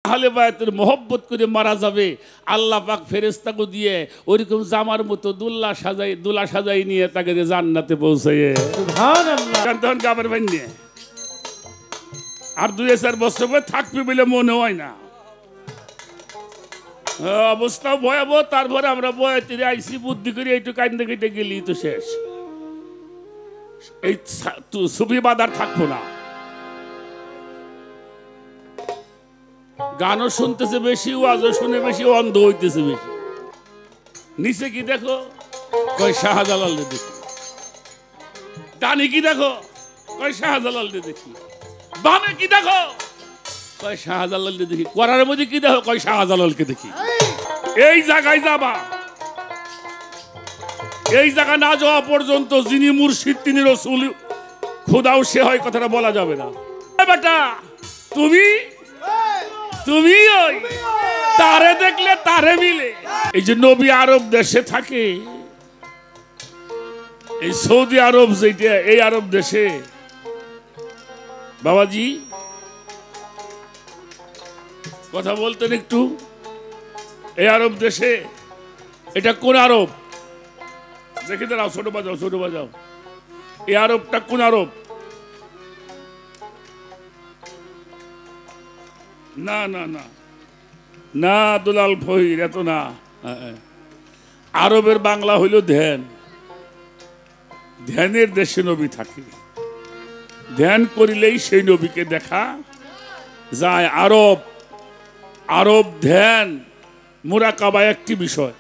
আহলে বায়াতের মহব্বত করে মারা যাবে, আল্লাহ পাক ফেরেশতাকে দিয়ে ওইরকম জামার মতো দুলা সাজাই নিয়ে তাকে জান্নাতে পৌঁছায়। সুবহানাল্লাহ। তখন গাবের বানিয়ে আর 2-4 বছর পরে থাকবে বলে মনে হয় না। অবস্থা ভয়াবহ। তারপরে আমরা বয়াতিরে আইসি বুদ্ধি করে একটু কান্দে কেটে গেলি তো শেষ। এই সুফিবাদ আর থাকবো না। গানও শুনতেছে বেশি, ওয়াজও শুনে বেশি, অন্ধ হইতেছে বেশি। নিচে কি দেখো? কয় শাহজালাল দেখি। ডানে কি দেখো? কয় শাহজালাল দেখি। বামে কি দেখো? কয় শাহজালাল দেখি। করার মধ্যে কি দেখো? কয় শাহজালালকে দেখি। এই জায়গায় যাবা, এই জায়গা না যাওয়া পর্যন্ত যিনি মুর্শিদ তিনি রসুল খোদাও সে হয় কথাটা বলা যাবে না। বেটা তুমি ওই তারে দেখলে তারে মিলে। এই যে নবী আরব দেশে থাকে, এই সৌদি আরব যেটা, এই আরব দেশে বাবাজি কথা বলতেন একটু। এই আরব দেশে, এটা কোন আরব দেখে দাঁড়াও, ছোট বাজাও। এই আরবটা কোন আরব? না না না না দুলাল ফহির, এত না। আরবের বাংলা হইল ধ্যান। ধ্যানের দেশে নবী থাকে, ধ্যান করিলেই সেই নবীকে দেখা যায়। আরব ধ্যান মুরাকাবা একটি বিষয়,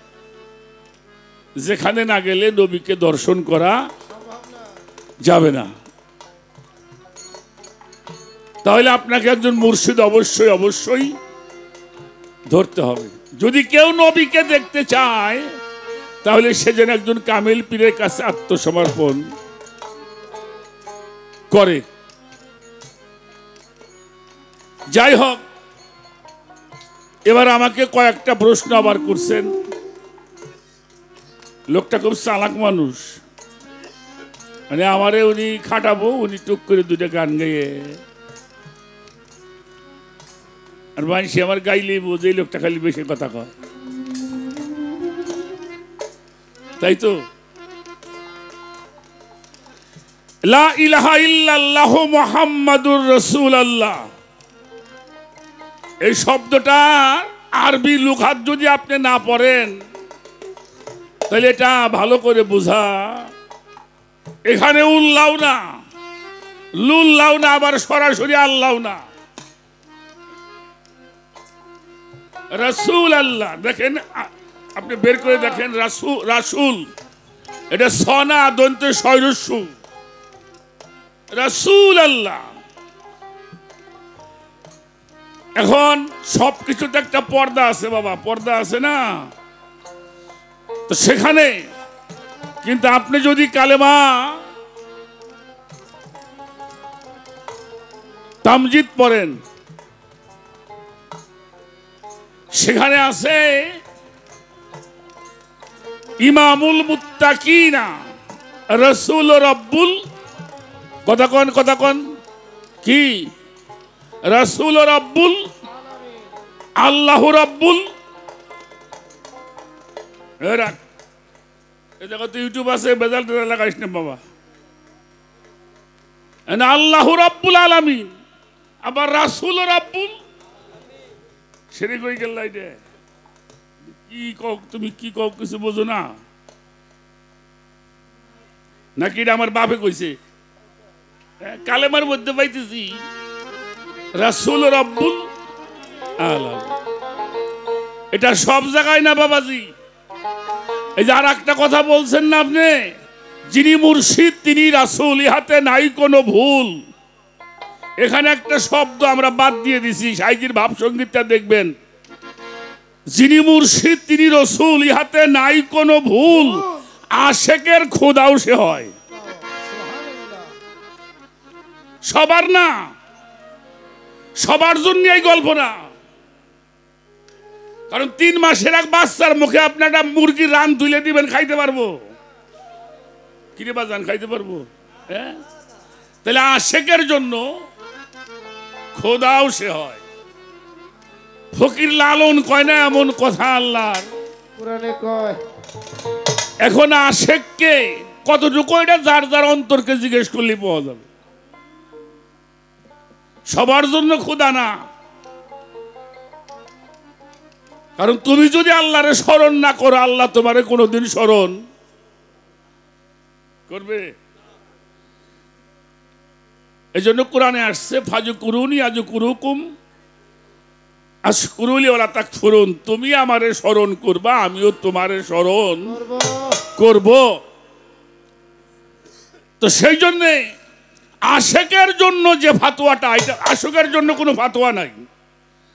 যেখানে না গেলে নবীকে দর্শন করা যাবে না। তাহলে আপনাকে একজন মুর্শিদ অবশ্যই ধরতে হবে। যদি কেউ নবীকে দেখতে চায় তাহলে সে যেন একজন কামিল পীরের কাছে আত্মসমর্পণ করে। যাই হোক, এবার আমাকে কয়েকটা প্রশ্ন আবার করছেন। লোকটা খুব চালাক মানুষ, মানে আমারে উনি খাটাবো, উনি টুক করে 2টা গান গাইয়ে আর মানুষ আমার গাইলেই বোঝে লোকটা খালি বেশি কথা কয়, তাই তো। লা ইলাহা ইল্লাল্লাহ মুহাম্মাদুর রাসূলুল্লাহ, এই শব্দটা আরবি লুগাত যদি আপনি না পড়েন তাহলে এটা ভালো করে বোঝা। এখানে উল্লাও না, লুল্লাও না, আবার সরাসরি আল্লাহ না। রাসূল আল্লাহ দেখেন, আপনি বের করে দেখেন। রাসূল এটা সনা দন্তে সৈরস্যু, রাসূল আল্লাহ। এখন সবকিছুতে একটা পর্দা আছে বাবা, পর্দা আছে না? তো সেখানে কিন্তু আপনি যদি কালেমা তামজিদ পড়েন, সেখানে আছে ইমামুল মুত্তাকিনা রাসূল রব্বুল, কথা কন কি? রাসূল রব্বুল, আল্লাহ রব্বুল। এই জায়গাতে ইউটিউব আছে, বেজাল লাগাইস না বাবা। আল্লাহ রব্বুল আলামিন, আবার রাসূল রব্বুল, সেরে কই গেল এটা? কি কও তুমি, কি কও কিছু বোঝো না নাকি? এটা আমার বাপে কইছে, কালেমার মধ্যে পাইতেছি রাসূল রব্বুল আলামিন। এটা সব জায়গায় না বাবাজি। এই যে আর একটা কথা বলছেন না আপনি, যিনি মুর্শিদ তিনি রাসূল, ইহাতে নাই কোনো ভুল। এখানে একটা শব্দ আমরা বাদ দিয়ে দিছি, সাইজির ভাব সঙ্গীতটা দেখবেন। যিনি মুর্শিদ তিনি রাসূল, ইহাতে নাই কোনো ভুল, আশেকের খোদাও সে হয়। সবার না, সবার জন্য এই গল্প না। কারণ 3 মাসের এক বাচ্চার মুখে আপনি একটা মুরগির রান তুলে দিবেন, খাইতে পারবো? কিরে বাজান, খাইতে পারবো? হ্যাঁ, তাহলে আশেকের জন্য খোদাও সে হয়। ফকির লালন কয় না এমন কথা আল্লাহর কোরআনে কয়। এখন আশেককে কতটুকু এটা যার যার অন্তরকে জিজ্ঞেস করলে পাওয়া যাবে। সবার জন্য খোদা না, কারণ তুমি যদি আল্লাহরে স্মরণ না করো আল্লাহ তোমারে কোনোদিন স্মরণ করবে। এই জন্য কোরআনে আসছে ফাজকুরুনি আজকুরুকুম আশকুরুলি ওয়ালা তাকফুরুন, তুমি আমারে স্মরণ করবা আমিও তোমারে স্মরণ করব। তো সেই জন্যে আশেকের জন্য যে ফাতোয়াটা, এটা আশেকের জন্য কোনো ফাতোয়া নাই।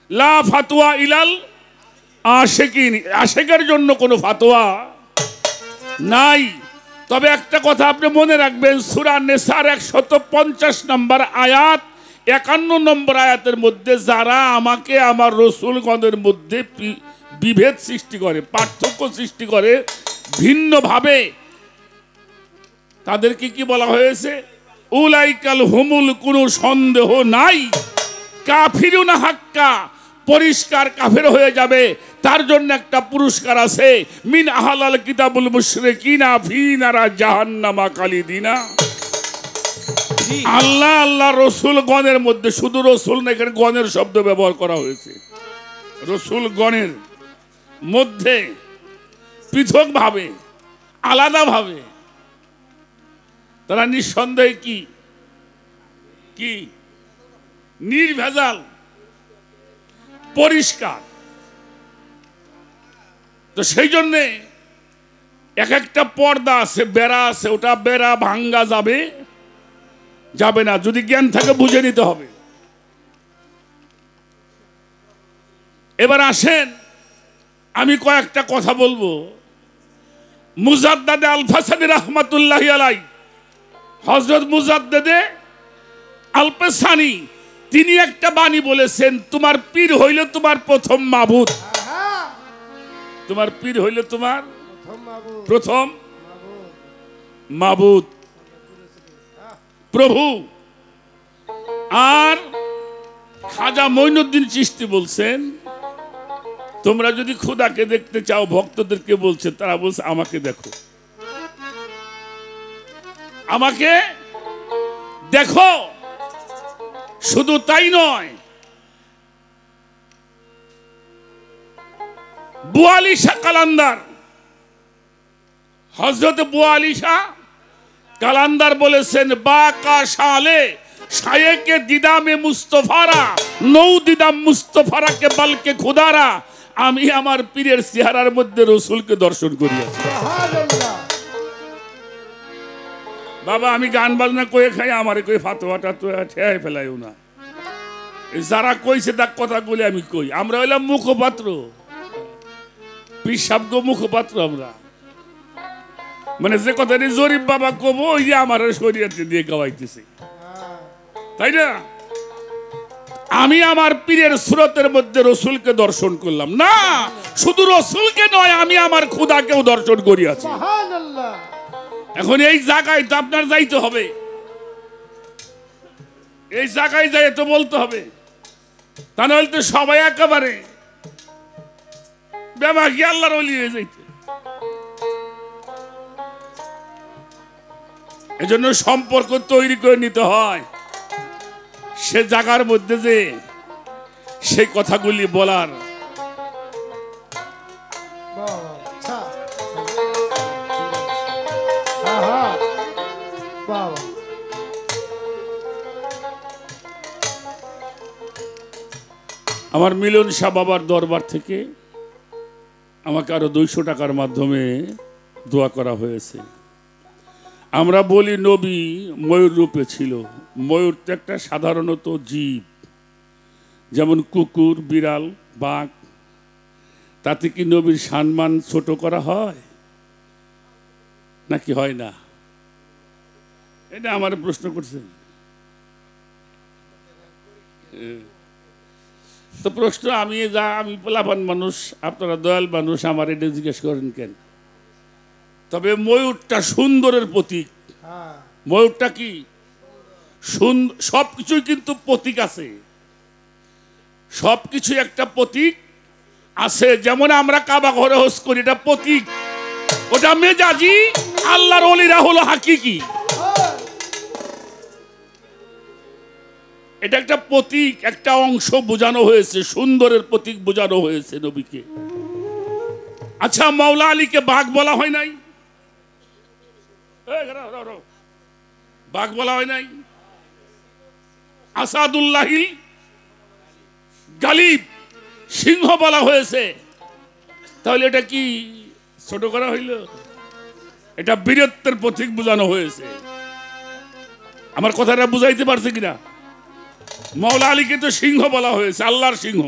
লা ফাতোয়া ইলাল আশেকিন, আশেকের জন্য কোনো ফাতোয়া নাই। তবে একটা কথা আপনি মনে রাখবেন, সূরা নিসার 150 নম্বর আয়াত 51 নম্বর আয়াতের মধ্যে যারা আমাকে আমার রসুলগণের মধ্যে বিভেদ সৃষ্টি করে, পার্থক্য সৃষ্টি করে ভিন্নভাবে, তাদেরকে কি বলা হয়েছে? উলাইকাল হুমুল, কোনো সন্দেহ নাই কাফিরুনা হাক্কা, পরিষ্কার কাফের হয়ে যাবে। তার জন্য একটা পুরস্কার আছে, মিন আহলাল কিতাবুল মুশরিকিনা ফি নারা জাহান্নামা খালিদিনা। আল্লাহ আল্লাহ রসুল গণের মধ্যে, শুধু রসুল না, এখানে গণের শব্দ ব্যবহার করা হয়েছে। রসুল গণের মধ্যে পৃথকভাবে আলাদাভাবে তারা নিঃসন্দেহে কি কি নির্ভেজাল পরিষ্কার। তো সেই জন্যে এক একটা পর্দা আছে, বেড়া আছে, ওটা বেড়া ভাঙ্গা যাবে যাবে না, যদি জ্ঞান থাকে বুঝে নিতে হবে। এবার আসেন আমি কয়েকটা কথা বলবো। মুজাদ্দাদে আল ফাসানি রাহমাতুল্লাহি আলাই, হযরত মুজাদ্দাদে আল ফাসানি তিনি একটা বাণী বলেছেন, তোমার পীর হইল তোমার প্রথম মাবুদ। তোমার পীর হইল তোমার প্রথম মাবুদ, প্রভু। আর খাজা মঈনুদ্দিন চিশতি বলছেন, তোমরা যদি খোদাকে দেখতে চাও, ভক্তদেরকে বলছে, তারা বলছে আমাকে দেখো, আমাকে দেখো। শুধু তাই নয়, বুয়ালি শাহ কালান্দার, হযরত বুয়ালি শাহ কালান্দার বলেছেন, বাকা শালে শায়েকে দিদামে মুস্তফারা নৌ দিদাম মুস্তফারা কে বলকে খুদারা, আমি আমার পীরের চেহারার মধ্যে রসুলকে দর্শন করিয়াছি। বাবা আমি গান বাজনা কয়ে খাই, আমার কই ফাতোয়াটা তো ঠেয়াই ফেলাইও না। যারা কইছে তার কথাগুলি আমি কই, আমরা হইলাম মুখপাত্র, পিসাব মুখপাত্র আমরা। মানে যে কথাটি জরিফ বাবা কব, ওই যে আমার শরীয়তে দিয়ে গাওয়াইতেছে, তাই না? আমি আমার পীরের সুরতের মধ্যে রসুলকে দর্শন করলাম না, শুধু রসুলকে নয়, আমি আমার খুদাকেও দর্শন করিয়াছি। এখন এই জায়গায় তো আপনার যাইতে হবে, এই জায়গায় যাই তো বলতে হবে, তা নাহলে তো সবাই একেবারে বেমাকি আল্লাহর ওলি হয়ে যাইতে। এজন্য সম্পর্ক তৈরি করে নিতে হয়, সে জায়গার মধ্যে যে সেই কথাগুলি বলার। আমার মিলন শাহ বাবার দরবার থেকে আমাকে আরো 200 টাকার মাধ্যমে দোয়া করা হয়েছে। আমরা বলি নবী ময়ূর রূপে ছিল। ময়ূর তো একটা সাধারণত জীব, যেমন কুকুর, বিড়াল, বাঘ। তাতে কি নবীর সম্মান ছোট করা হয় নাকি হয় না? এটা আমার প্রশ্ন করছেন তো প্রশ্ন আমি পোলাপান মানুষ, আপনারা দয়াল মানুষ, আমার এটা জিজ্ঞেস করেন কেন? তবে ময়ূরটা সুন্দরের প্রতীক। ময়ূরটা কি সবকিছুই কিন্তু প্রতীক আছে। সবকিছু একটা প্রতীক আছে। যেমন আমরা কাবা ঘরে হজ করি, এটা প্রতীক, ওটা মেজাজি, আল্লাহর ওলিরা হলো হাকিকি। এটা একটা প্রতীক, একটা অংশ বোঝানো হয়েছে, সুন্দরের প্রতীক বোঝানো হয়েছে নবীকে। আচ্ছা, মাওলা আলীকে বাঘ বলা হয় নাই? বাঘ বলা হয় নাই? আসাদুল্লাহিল গালিব, সিংহ বলা হয়েছে। তাহলে এটা কি ছোট করা হইল? এটা বীরত্বের প্রতীক বোঝানো হয়েছে। আমার কথাটা বুঝাইতে পারছে কিনা? মাওলা আলীকে তো সিংহ বলা হয়েছে, আল্লাহর সিংহ।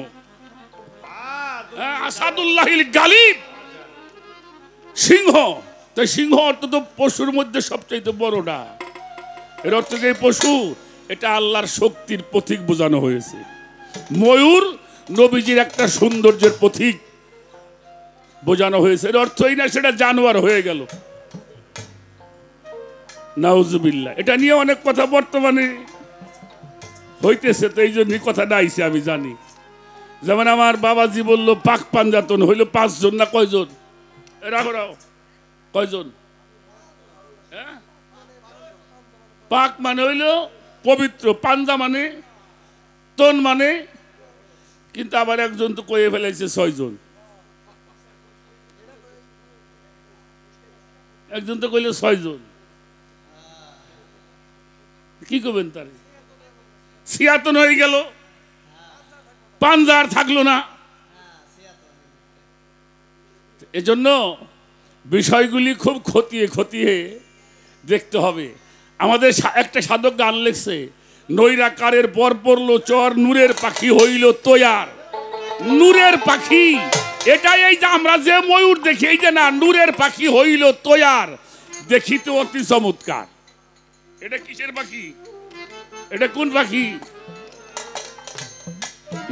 আসাদুল্লাহিল গালিব, সিংহ। তাই সিংহ অর্থ তো পশুর মধ্যে সবচেয়ে বড়টা। এর অর্থ যে পশু, এটা আল্লাহর শক্তির প্রতীক বোঝানো হয়েছে। ময়ূর নবীজির একটা সৌন্দর্যের প্রতীক বোঝানো হয়েছে। এর অর্থই না সেটা জানোয়ার হয়ে গেল। নাউজুবিল্লাহ। এটা নিয়ে অনেক কথা বর্তমানে হইতেছে, তো এই জন্যই কথাটা আইছে আমি জানি। যেমন আমার বাবাজি বলল পাক পাঞ্জাতন হইল 5 জন না কয়জন? রাখো কয়জন? পাক মানে হইল পবিত্র, পাঞ্জা মানে তন মানে, কিন্তু আবার একজন তো কয়ে ফেলাইছে 6 জন। একজন তো কইলে 6 জন। কি করবেন? তার ছিয়াতন হয়ে গেল, পাঞ্জার থাকলো না। এজন্য বিষয়গুলি খুব খতিয়ে খতিয়ে দেখতে হবে। আমাদের একটা সাধক গান লেখছে, নৈরাকারের পর পড়লো চর, নূরের পাখি হইল তৈয়ার। নূরের পাখি, এটাই এই যে আমরা যে ময়ূর দেখি, এই যে না, নূরের পাখি হইল তৈয়ার, দেখিতে অতি চমৎকার। এটা কিসের পাখি? এটা কোন পাখি?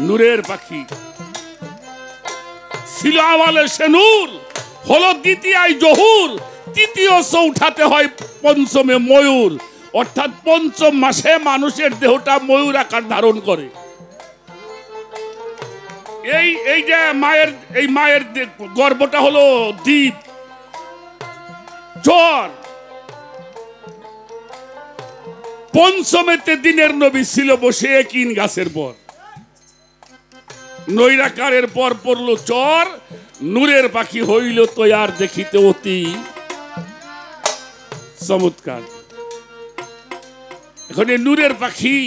নূরের পাখি। ছিল আমালে সে নূর, হলো দ্বিতীয় জহুর, তৃতীয় চৌঠাতে হয় পঞ্চমে ময়ূর। অর্থাৎ পঞ্চম মাসে মানুষের দেহটা ময়ূর আকার ধারণ করে। এই যে মায়ের গর্ভটা হলো দ্বীপ, জ্বর। পঞ্চমেতে দিনের নবী ছিল বসে একিন গাছের পর। নৈরাকারের পর পড়লো চর, নূরের পাখি হইল তৈয়ার, দেখিতে অতি চমৎকার। এখন এই নূরের পাখি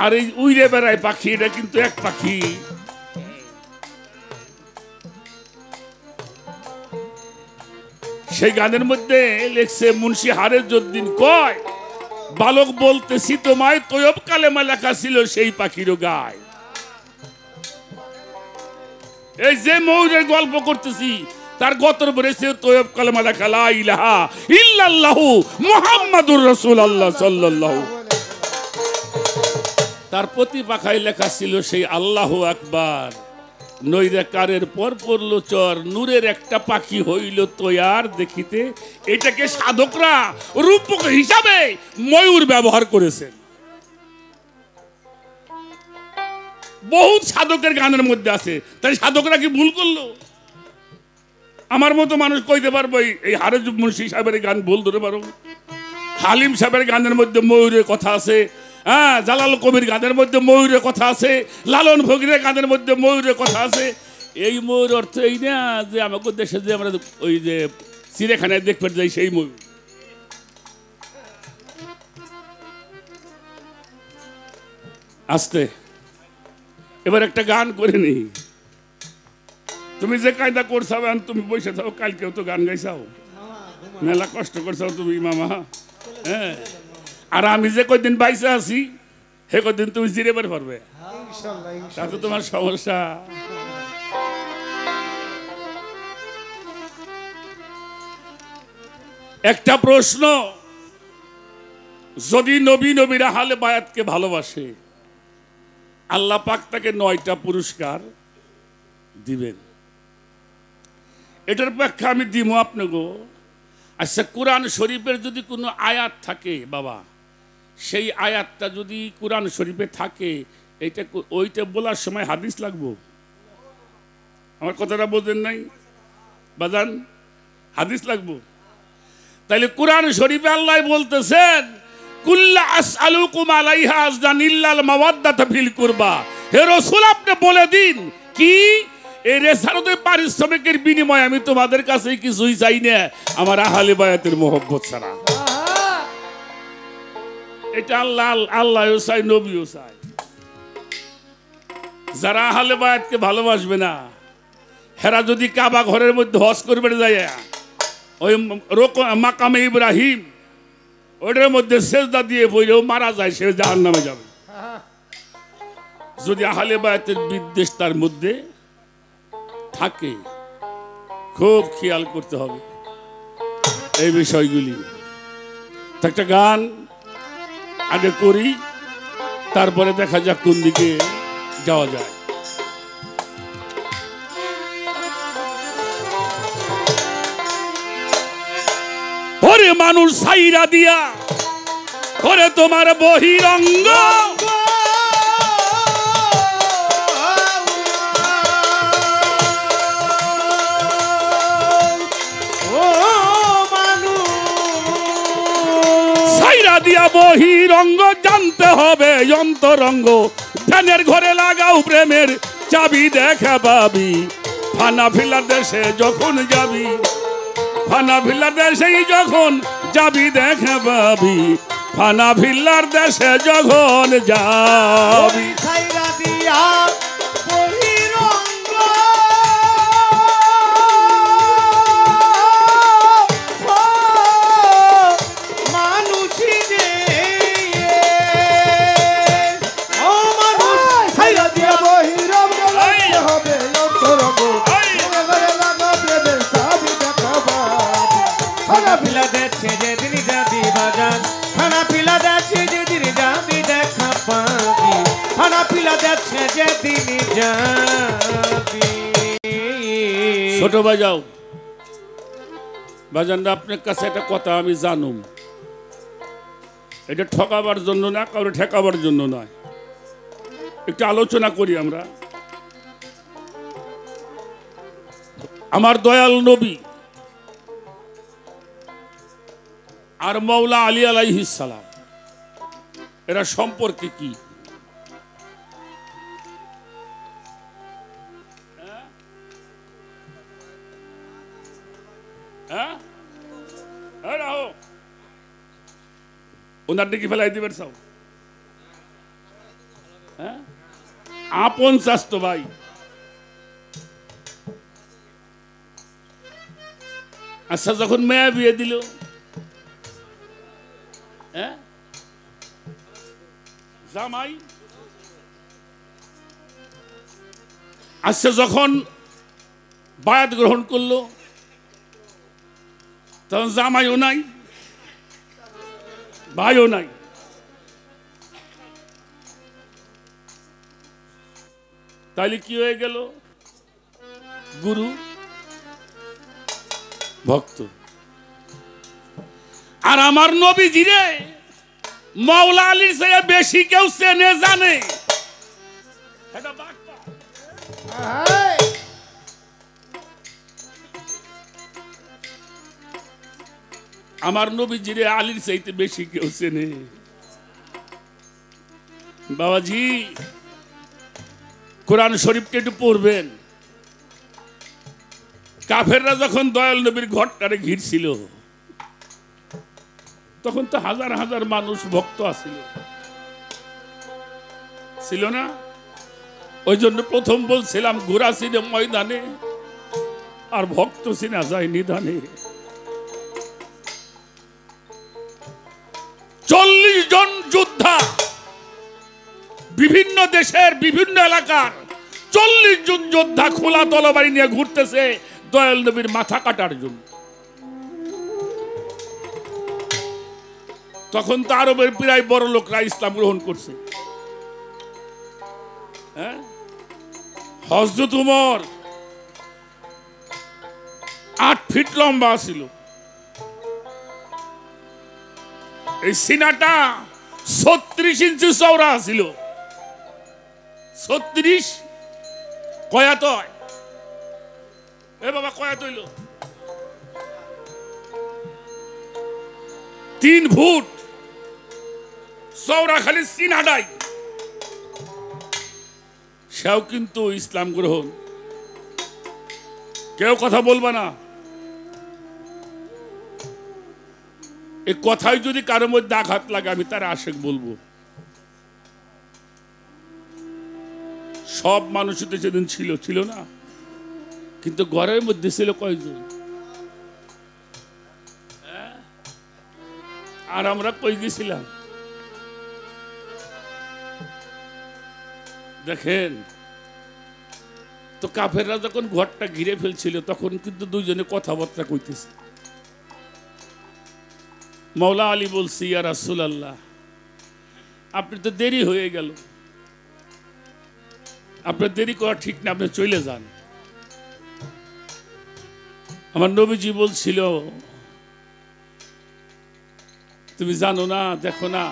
আর এই উইরে বেড়ায় পাখি, এটা কিন্তু এক পাখি। সেই গানের মধ্যে লেখছে মুন্সি হারেজউদ্দিন কয়, বালক বলতেছি তোমায়, তৈয়ব কালেমা লেখা ছিল সেই পাখিরও গায়। এই যে ময়ূরের গল্প করতেছি, তার গতর বলেছে তৈয়ব কালেমা লেখা, লা ইলাহা ইল্লাল্লাহু মুহাম্মাদুর রাসূলুল্লাহ সাল্লাল্লাহু। তার প্রতি পাখায় লেখা ছিল সেই আল্লাহু আকবার। নৈরাকারের পর পড়লো চর, নূরের একটা পাখি হইল তৈয়ার, দেখিতে। এটাকে সাধকরা রূপক হিসাবে ময়ূর ব্যবহার করেছেন। বহুত সাধকের গানের মধ্যে আছে। তাই সাধকরা কি ভুল করলো? আমার মতো মানুষ কইতে পারবো এই হারেজ মুন্সি সাহেবের গান ভুল ধরে পারো? হালিম সাহেবের গানের মধ্যে ময়ূরের কথা আছে, হ্যাঁ, জালাল কবির গানের মধ্যে ময়ূরের কথা আছে, লালন ফকিরের গানের মধ্যে ময়ূরের কথা আছে। এই ময়ূর অর্থ এই না যে আমাকে দেশে যে আমরা ওই যে চিড়িয়াখানায় দেখতে যাই সেই ময়ূর। আস্তে এবার একটা গান করে নি। তুমি যে কায়দা করছাও, তুমি বসে থাকো, কালকেও তো গান গাইছাও, মেলা কষ্ট করছাও তুমি মামা। হ্যাঁ, আর আমি যে কয়দিন বাইসে আছি হে কদিন তুমি জিরে বের পারবে, তাতে তোমার সমস্যা। একটা প্রশ্ন, যদি নবীরা হালে বায়াতকে ভালোবাসে, আল্লাহ পাক তাকে 9টা পুরস্কার দিবেন। এটার ব্যাখ্যা আমি দিব আপনাকে। আচ্ছা, কোরআন শরীফের যদি কোনো আয়াত থাকে বাবা, সেই আয়াতটা যদি কোরআন শরীফে থাকে, এইটা ওইটা বলার সময় হাদিস লাগবো? আমার কথাটা বোঝেন নাই বাজান? হাদিস লাগবো? তাইলে কোরআন শরীফে আল্লাহ বলতেছেন কুল্লা আসআলুকুম আলাইহা আজরান ইল্লাল মাওয়াদ্দাতা ফিল কুরবা। হে রাসূল, আপনি বলে দিন কি এই রেসারতের পারিশ্রমিকের বিনিময়ে আমি তোমাদের কাছে কিছুই চাই না, আমার আহলে বায়াতের মোহব্বত ছাড়া। এটা আল্লাহও চাই, নবীও চাই। যারা আহলে বায়াতকে ভালোবাসবে না, হেরা যদি কাবা ঘরের মধ্যে হজ করবে যায়, ওই মাকামে ইব্রাহিম ওটার মধ্যে সেজদা দিয়ে পড়েও মারা যায়, সে জাহান্নামে যাবে। যদি আহলে বায়াতের বিদ্বেষ তার মধ্যে থাকে, খুব খেয়াল করতে হবে এই বিষয়গুলি। একটা গান আগে করি, তারপরে দেখা যাক কোন দিকে যাওয়া যায়। ওরে মানুষ সাইরা দিয়া ওরে তোমার বহিরঙ্গ, সাইরা দিয়া বহিরঙ্গ জানতে হবে অন্তরঙ্গ। ধ্যানের ঘরে লাগাও প্রেমের চাবি, দেখা পাবি ফানা ফিলা দেশে যখন যাবি, ফানা ভিল্লার দেশে যখন যাবি দেখা পাবি, ফানা ভিল্লার দেশে যখন যাবি। ছোট বাজাও বাজানরা, আপনার কাছে একটা কথা আমি জানুম, এটা ঠকাবার জন্য না, কারো ঠেকাবার জন্য নয়, একটু আলোচনা করি আমরা। আমার দয়াল নবী আর মাওলা আলী আলাইহিস সালাম এরা সম্পর্কে কি? ওনার দিকে ফেলাই দিবেন সব, আপন স্বাস্থ্য ভাই। আচ্ছা, যখন মেয়ে বিয়ে দিল, জামাই, আচ্ছা যখন বায়াত গ্রহণ করলো, তখন জামাইও নাই, ভাইও নাই। তাইলে কি হয়ে গেল? গুরু ভক্ত। আর আমার নবীজি রে মাওলা আলীর চেয়ে বেশি কেউ চেনে জানে, আমার নবীজি রে আলীর চাইতে বেশি কেউ চেনে। বাবাজি কোরআন শরীফটা একটু পড়বেন। কাফেররা যখন দয়াল নবীর ঘরটারে ঘিরছিল, তখন তো হাজার হাজার মানুষ ভক্ত আছিল, ছিল না? ওই জন্য প্রথম বলছিলাম ঘোড়া চিনে ময়দানে আর ভক্ত চিনা যায় নিদানে। 40 জন যোদ্ধা, বিভিন্ন দেশের বিভিন্ন এলাকার 40 জন যোদ্ধা খোলা তলবারি নিয়ে ঘুরতেছে দয়াল নবীর মাথা কাটার জন্য। তখন তো আরবের প্রায় বড় লোকরা ইসলাম গ্রহণ করছে। হযরত উমর 8 ফিট লম্বা ছিল, এই সিনাটা 36 ইঞ্চি চওড়া ছিল। 36 কয়াত হয়? এ বাবা কয়াত হইল 3 ফুট চওড়া, খালি সিনাডাই। সেও কিন্তু ইসলাম গ্রহণ। কেউ কথা বলবা না। এই কথাই যদি কারো মধ্যে আঘাত লাগে আমি তার আশেক বলবো। সব মানুষই তো সেদিন ছিল না, কিন্তু ঘরের মধ্যে ছিল কয়জন? আর আমরা কই গেছিলাম? দেখেন তো, কাফেররা যখন ঘরটা ঘিরে ফেলছিল তখন কিন্তু দুইজনে কথাবার্তা কইতেছে। মৌলা আলী বলছি, ইয়া রাসূলুল্লাহ, আপনি তো দেরি হয়ে গেল, আপনার দেরি করা ঠিক না, আপনি চলে যান। আমার নবীজি বলছিল, তুমি জানো না, দেখো না,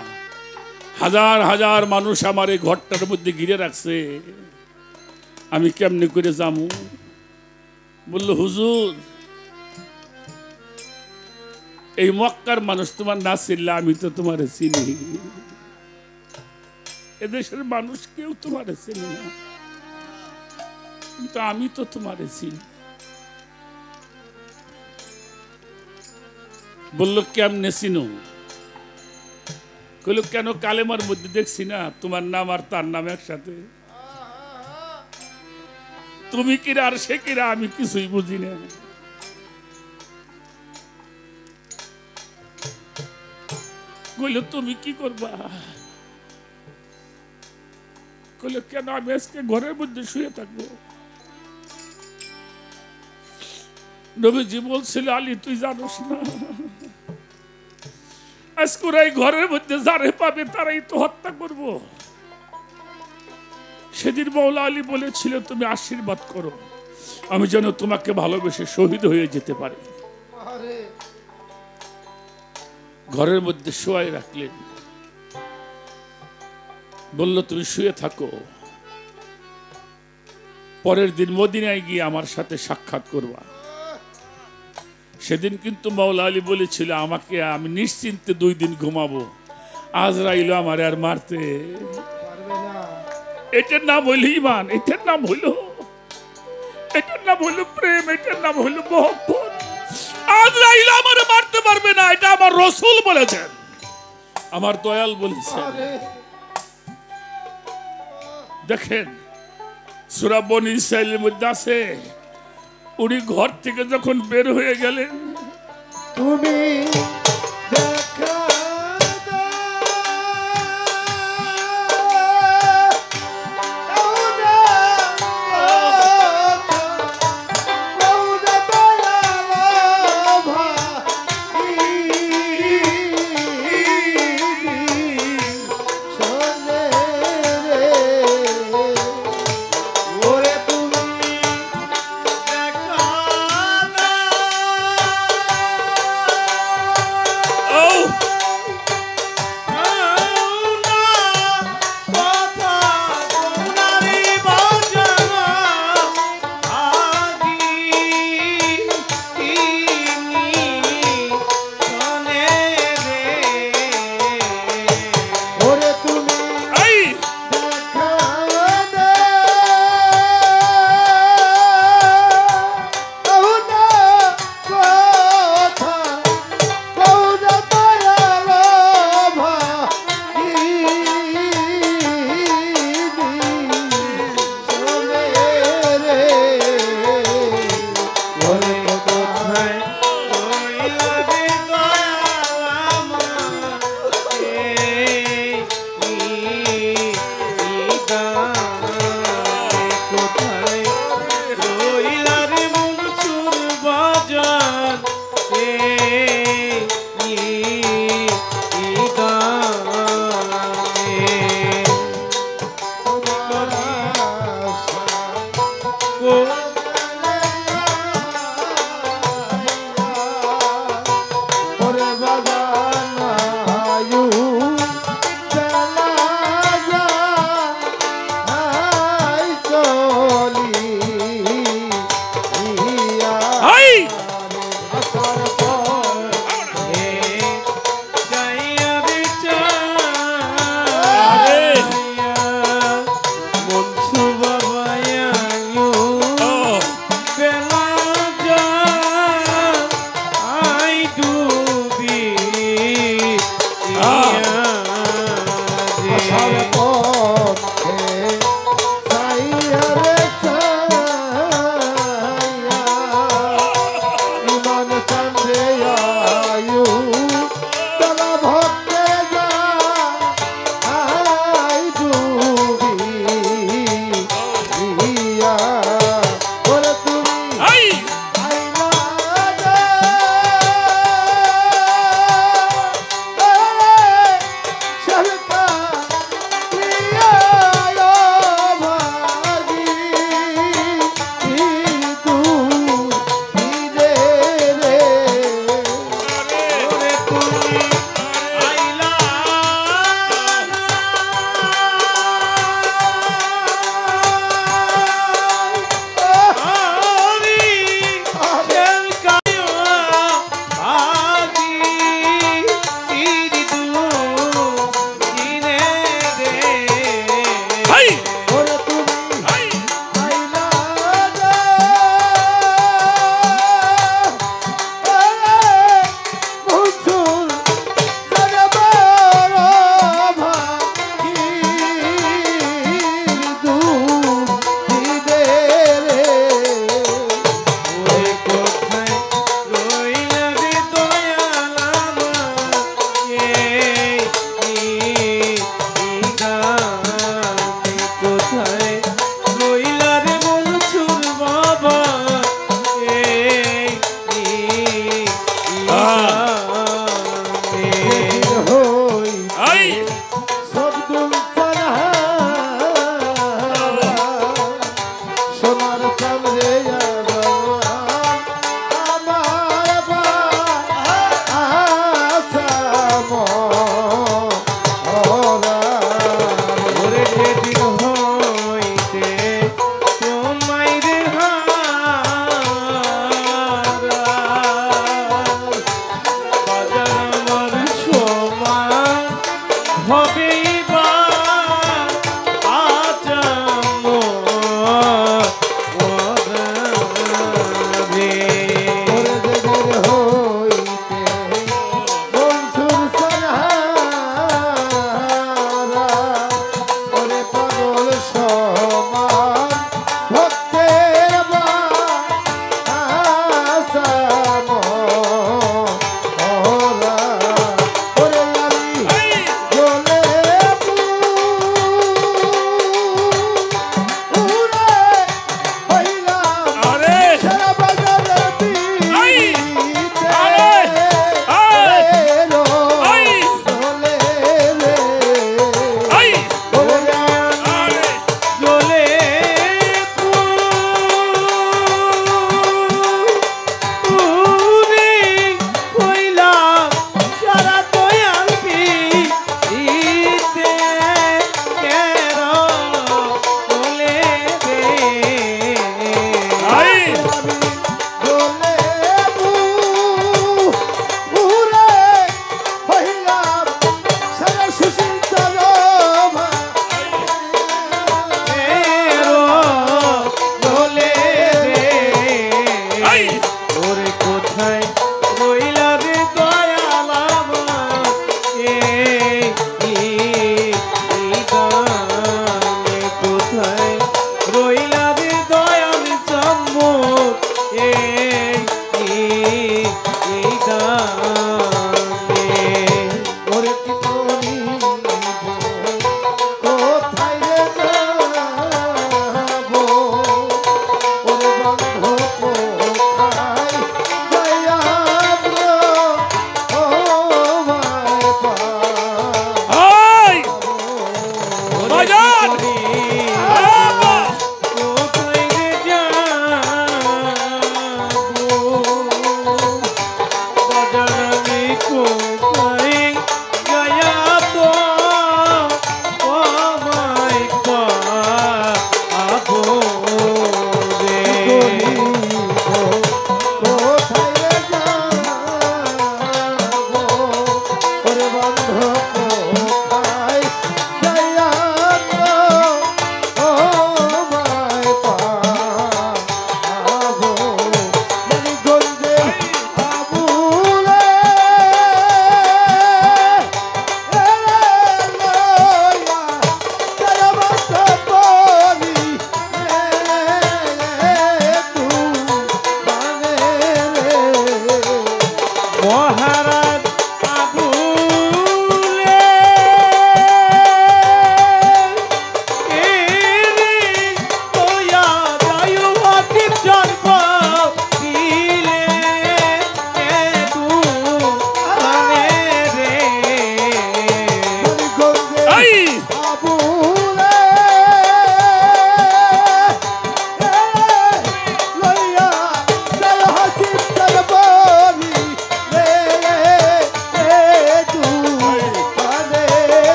হাজার হাজার মানুষ আমার এই ঘরটার মধ্যে ঘিরে রাখছে, আমি কেমনে করে যাবো? বলল, হুজুর, এই মক্কার মানুষ তোমার না চিনলে আমি তো তোমার চিনি, এদেশের মানুষ কেউ তোমার চিনি না, কিন্তু আমি তো তোমার চিনি। বলল, কেমনে চিনো? কইল, কেন কালেমার মধ্যে দেখছি না তোমার নাম আর তার নাম একসাথে। তুমি কিরা আর সে কিরা আমি কিছুই বুঝি না। কইল, তুমি কি করবা? কইল, কেন আমি আজকে ঘরের মধ্যে শুয়ে থাকবো? নবীজি বলছিল, আলী তুই জানোস না, আজকে ওরাই ঘরের মধ্যে যারে পাবে তারাই তো হত্যা করব। সেদিন মৌলা আলী বলেছিল, তুমি আশীর্বাদ করো আমি যেন তোমাকে ভালোবেসে শহীদ হয়ে যেতে পারি। ঘরের মধ্যে শোয়াই রাখলেন, বলল, তুমি শুয়ে থাকো, পরের দিন মদিনায় গিয়ে আমার সাথে সাক্ষাৎ করবা। সেদিন কিন্তু মৌলা আলী বলেছিল, আমাকে আমি নিশ্চিন্তে 2 দিন ঘুমাবো, আজরাইল আমার আর মারতে পারবে না। এটার নাম হইল ঈমান, এটার নাম হইল প্রেম, এটার নাম হইল মহব্বত। আজরাইল আমার মারতে পারবে না, এটা আমার রাসূল বলেছেন, আমার দয়াল বলেছেন। দেখেন সূরা বনী ইসরাঈলের মধ্যে আছে, উনি ঘর থেকে যখন বের হয়ে গেলেন, তুমি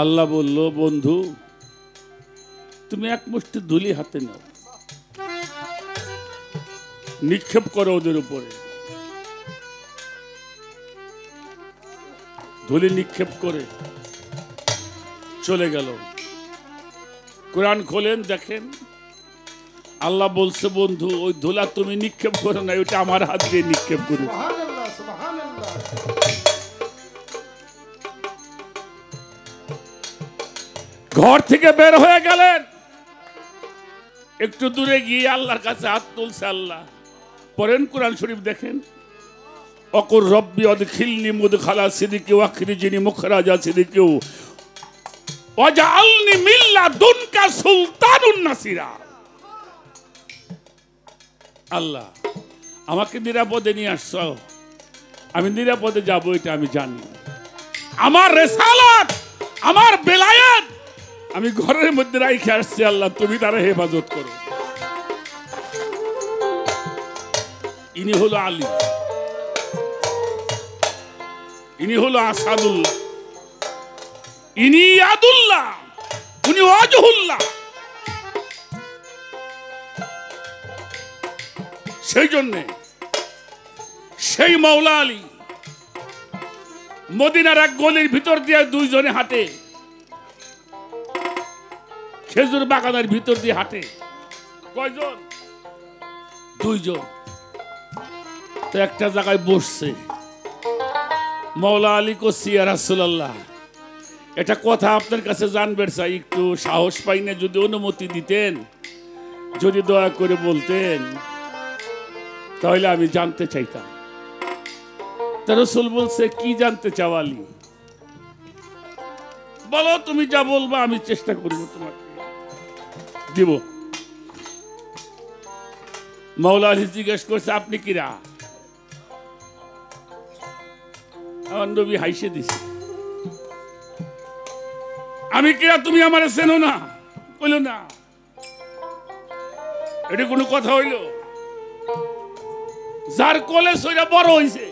আল্লাহ বলল, বন্ধু তুমি এক মুষ্টি ধুলি হাতে নাও, নিক্ষেপ করো ওদের উপরে। ধুলি নিক্ষেপ করে চলে গেল। কোরআন খোলেন, দেখেন আল্লাহ বলছে, বন্ধু ওই ধুলা তুমি নিক্ষেপ করো না, ওইটা আমার হাত দিয়ে নিক্ষেপ করো। ঘর থেকে বের হয়ে গেলেন, একটু দূরে গিয়ে আল্লাহর কাছে হাত তুলছে। আল্লাহ পড়েন কোরআন শরীফ, দেখেন, অকুর রব্বি অদখিলনি মুদখালা সিদকি ওয়াখরিজনি মুখরাজা সিদকি। ও ওয়াজআলনি মিন লাদুনকা সুলতানুন নাসিরা। আল্লাহ আমাকে নিরাপদে নিয়ে আসছো, আমি নিরাপদে যাব এটা আমি জানি। আমার রেসালাত, আমার বেলায়েত আমি ঘরের মধ্যে রাইখে আসছি, আল্লাহ তুমি তারা হেফাজত করো। ইনি হলো আলী, ইনি হলো আসাদুল্লাহ, ইনি ইয়াদুল্লাহ, উনি ওয়াজহুল্লাহ। সেই জন্যে সেই মাওলা আলী মদিনার এক গলির ভিতর দিয়ে দুইজনে হাঁটে, খেজুর বাগানের ভিতর দিয়ে হাঁটে। কয়জন? দুইজন। তো একটা জায়গায় বসছে। মাওলা আলী কইছে, ইয়া রাসূলুল্লাহ, এটা কথা আপনার কাছে জানবার চাই, একটু সাহস পাই না, যদি অনুমতি দিতেন, যদি দয়া করে বলতেন তাহলে আমি জানতে চাইতাম। তা রাসূল বলছে, কি জানতে চাও আলী? বলো, তুমি যা বলবা আমি চেষ্টা করব তোমাকে দিব। মাওলা আলী জিজ্ঞেস করছে, আপনি কিরা? আমার নবী হাইসে দিছে, আমি কিরা, তুমি আমারে চেনো না? কইল না। এটা কোনো কথা হইল? যার কোলে সইরা বড় হইছে,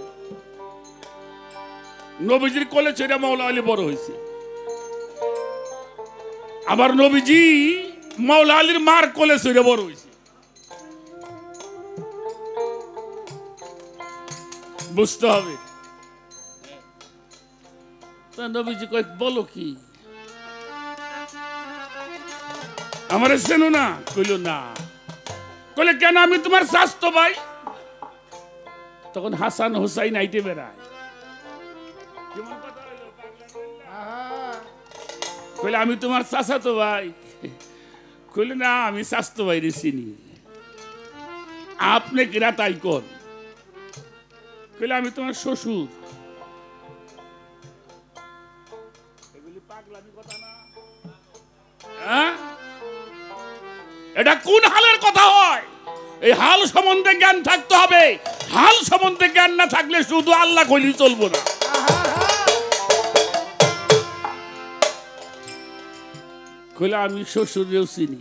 নবীজির কোলে সইরা মাওলা আলী বড় হইছে। আবার নবীজি মাওলা আলীর মার কোলে সইরা বড় হইছে। বুঝতে হবে। নবীজি কয়, বলো কি, আমার চেনো না? কইল না। কইলে কেন? আমি তোমার চাচতো ভাই। তখন হাসান হুসাইন আইতে বেড়ায়। কইলে আমি তোমার চাচাতো ভাই। কইলে না, আমি চাচতো ভাই রে চিনি। আপনি কিরা তাই কর? কইলে আমি তোমার শ্বশুর। এটা কোন হালের কথা হয়? এই হাল সম্বন্ধে জ্ঞান থাকতে হবে। হাল সম্বন্ধে জ্ঞান না থাকলে শুধু আল্লাহ কইলি চলবো না। কইলে আমি শ্বশুরেও চিনি।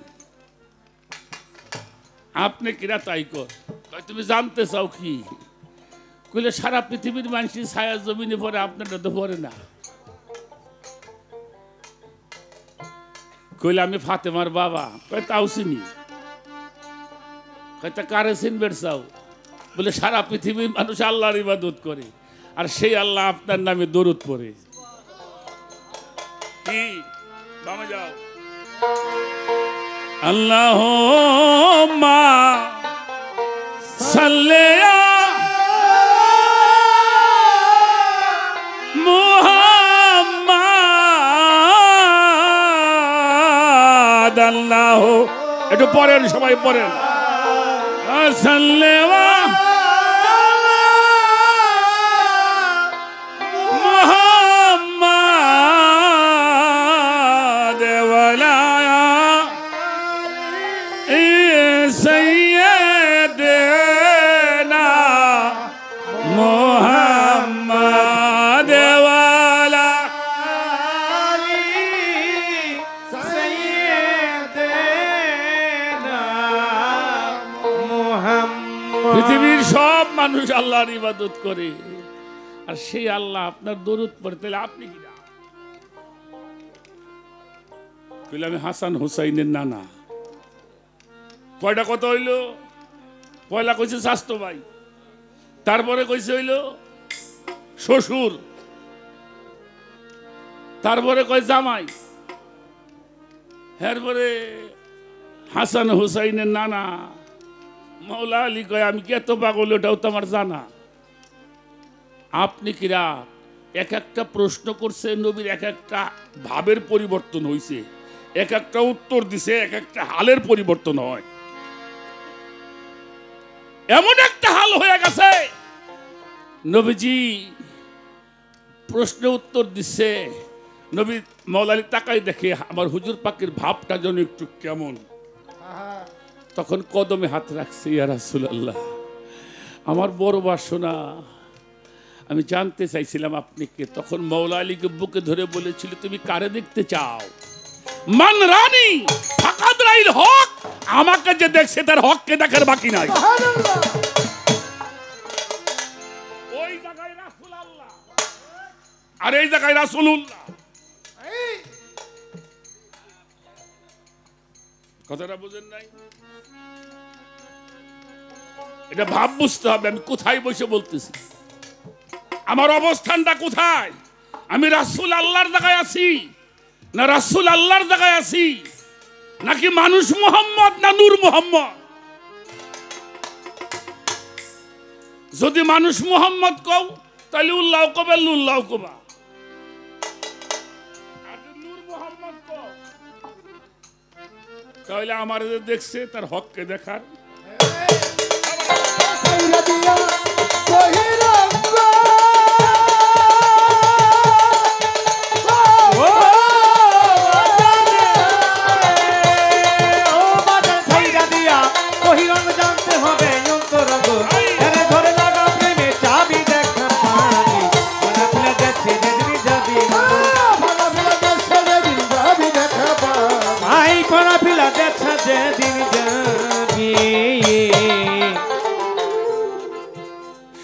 আপনি কিরা তাই কর? তুমি জানতে চাও কি? কইলে সারা পৃথিবীর মানুষ ছায়া জমিনে পড়ে, আপনারটা তো পড়ে না। কইলে আমি ফাতেমার বাবা। কই তাও চিনি। কইতা কারে চিনবের চাও? বলে সারা পৃথিবীর মানুষ আল্লাহর ইবাদত করে, আর সেই আল্লাহ আপনার নামে দরুদ পড়ে। কি বামে যাও। আল্লাহুম্মা সাল্লি মুহাম্মাদ। আল্লাহ, একটু পড়েন, সবাই পড়েন। সাল্লি মুহাম্মাদ ওয়ালা সাইয়্যিদিনা মুহাম্মাদ ওয়ালা সাইয়্যিদিনা মুহাম্মাদ। পৃথিবীর সব মানুষ আল্লাহর ইবাদত করে, আর সেই আল্লাহ আপনার দরুদ পড়ে। তাহলে আপনি কি? কইলে আমি হাসান হুসাইনের নানা। কয়টা কথা হইল? পয়লা কইছে স্বাস্থ্য ভাই, তারপরে কইছে হইল শ্বশুর, তারপরে কয় জামাই, এরপরে হাসান হুসাইনের নানা। মাওলা আলী কয়, আমি কি এত পাগল ওটাও তো আমার জানা। আপনি কিরা? এক একটা প্রশ্ন করছে, নবীর এক একটা ভাবের পরিবর্তন হইছে, এক একটা উত্তর দিছে, এক একটা হালের পরিবর্তন হয়। এমন একটা হাল হয়ে গেছে, নবীজি প্রশ্ন উত্তর দিচ্ছে, নবী মৌলা আলী তাকাই দেখে আমার হুজুর পাকের ভাবটা যেন একটু কেমন, তখন কদমে হাত রাখছে, ইয়া রাসূলুল্লাহ আমার বড় বাসনা, আমি জানতে চাইছিলাম আপনি কে। তখন মৌলা আলীকে বুকে ধরে বলেছিল, তুমি কারে দেখতে চাও? মান রানী ফাকাদ রাইল হক, আমাকে যে দেখছে তার হককে দেখার বাকি নাই। ওই জায়গায় রাসূলুল্লাহ আর এই জায়গায় রাসূলুল্লাহ, কথাটা বুঝেন নাই? এটা ভাব বুঝতে হবে, আমি কোথায় বসে বলতেছি, আমার অবস্থানটা কোথায়। আমি রাসূল আল্লাহর জায়গায় আছি না রাসূল আল্লাহর জায়গায় আছি, নাকি মানুষ মুহাম্মদ না নূর মুহাম্মদ? যদি মানুষ মুহাম্মদ কও তাহলে উল্লাহ কবে লুল্লাহ কবা, আর যদি নূর মুহাম্মদ কও তাহলে আমার যে দেখছে তার হককে দেখার।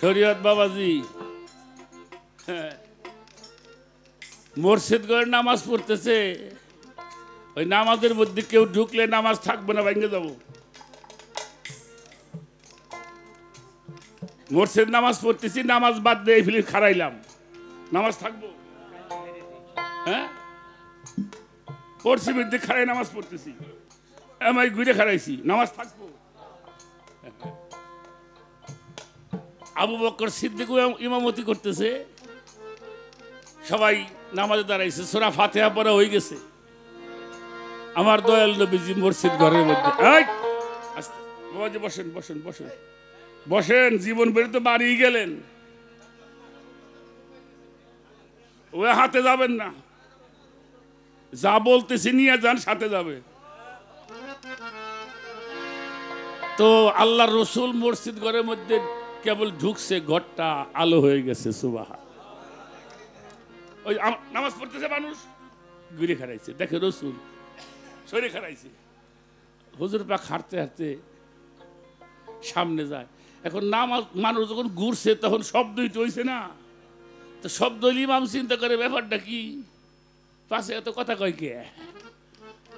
শরীয়ত বাবাজি মুর্শিদ গড়ের নামাজ পড়তেছে, ওই নামাজের মধ্যে কেউ ঢুকলে নামাজ থাকবে না, ভেঙে যাব। মুর্শিদ নামাজ পড়তেছি, নামাজ বাদ দিয়ে এই ফিলিপ খারাইলাম, নামাজ থাকবো? হ্যাঁ, পড়ছি মধ্যে খারাই নামাজ পড়তেছি, আমি ঘুরে খারাইছি, নামাজ থাকবো? আবু বকর সিদ্দিক ইমামতি করতেছে, সবাই নামাজে দাঁড়াইছে, সূরা ফাতিহা পড়া হয়ে গেছে, আমার দয়াল নবীজি মসজিদ ঘরের মধ্যে, বাবাজি বসেন বসেন বসেন বসেন, জীবন বেড়ে তো বাড়ি গেলেন, ওই হাতে যাবেন না, যা বলতেছি নিয়ে যান, সাথে যাবে। তো আল্লাহর রসুল মসজিদ ঘরের মধ্যে কেবল ঢুকছে, ঘরটা আলো হয়ে গেছে, সুবহান। ওই নামাজ পড়তেছে মানুষ, ঘুরে খারাইছে, দেখে রসুল সরে খারাইছে, হুজুর পাক হাঁটতে হাঁটতে সামনে যায়। এখন নামাজ মানুষ যখন ঘুরছে তখন শব্দই তো হইছে না, তো শব্দ ইমাম চিন্তা করে ব্যাপারটা কি, পাশে এত কথা কয় কে,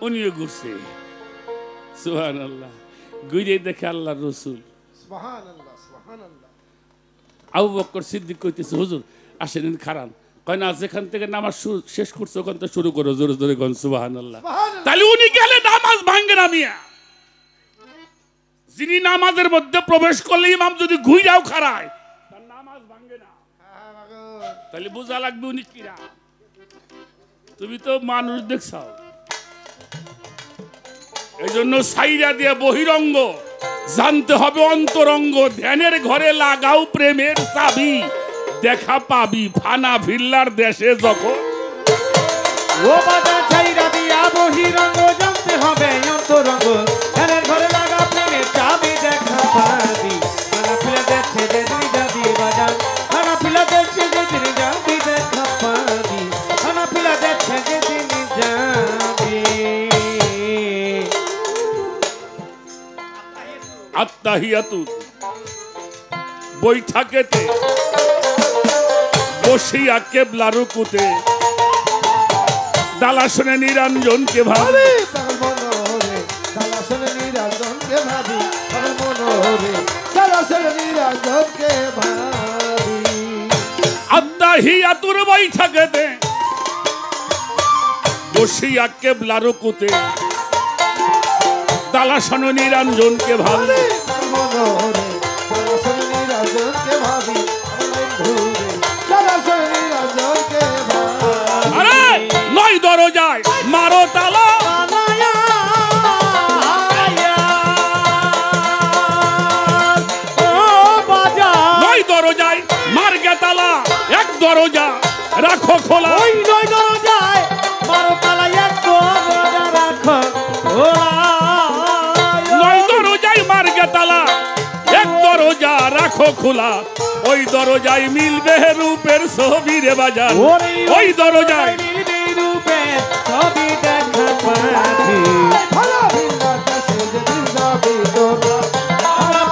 উনিও ঘুরছে, সুবহানাল্লাহ। ঘুরে দেখে আল্লাহর রসুল, সুবহানাল্লাহ সুবহানাল্লাহ। আবু বকর সিদ্দিক কইতেছে, হুজুর আসেন খারান, কয় না, যেখান থেকে নামাজ শেষ করছে ওখান থেকে শুরু করো, জোরে জোরে কোন সুবহানাল্লাহ। তাহলে উনি গেলে নামাজ ভাঙ্গে না মিয়া, যিনি নামাজের মধ্যে প্রবেশ করলে ইমাম যদি ঘুইরাও খারায় তার নামাজ ভাঙ্গে না, তাহলে বোঝা লাগবে উনি কিরা। তুমি তো মানুষ দেখছাও, এই জন্য সাইরা দিয়ে বহিরঙ্গ জানতে হবে অন্তরঙ্গ, ধ্যানের ঘরে লাগাও প্রেমের চাবি, দেখা পাবি ফানা ভিল্লার দেশে যখন। ও বাজা ছাইরা দিয়া বহিরঙ্গ জানতে হবে অন্তরঙ্গ, ধ্যানের ঘরে লাগা প্রেমের চাবি, দেখা পাবি ফানা ফিলা দেখছে যে তুই যাবি বাজার, ফানা ফিলা দেখছে যে তুই যাবি, দেখা পাবি ফানা ফিলা দেখছে যে তুই যাবি। আত্তাহিয়াতু বৈঠাকেতে বসিয়া কেবলা রুকুতে, দালাসনে নিরঞ্জনকে ভাবি, দালাসনে নিরঞ্জনকে ভাবি, দালাসনে নিরঞ্জনকে ভাবি। আত্তাহিয়াতুর বৈঠাকেতে বসিয়া কেবলা রুকুতে, দালাসনে নিরঞ্জনকে ভাবি, আরে নয় দরজায় মারো তালা, নয় দরজায় মার গে তালা, এক দরজা রাখো খোলা, নয় দরজায় মার রাখো খোলা, ওই দরজায় মিলবে রূপের ছবি রে বাজান, ওই দরজায় মিলবে রূপের ছবি দেখা পাবি।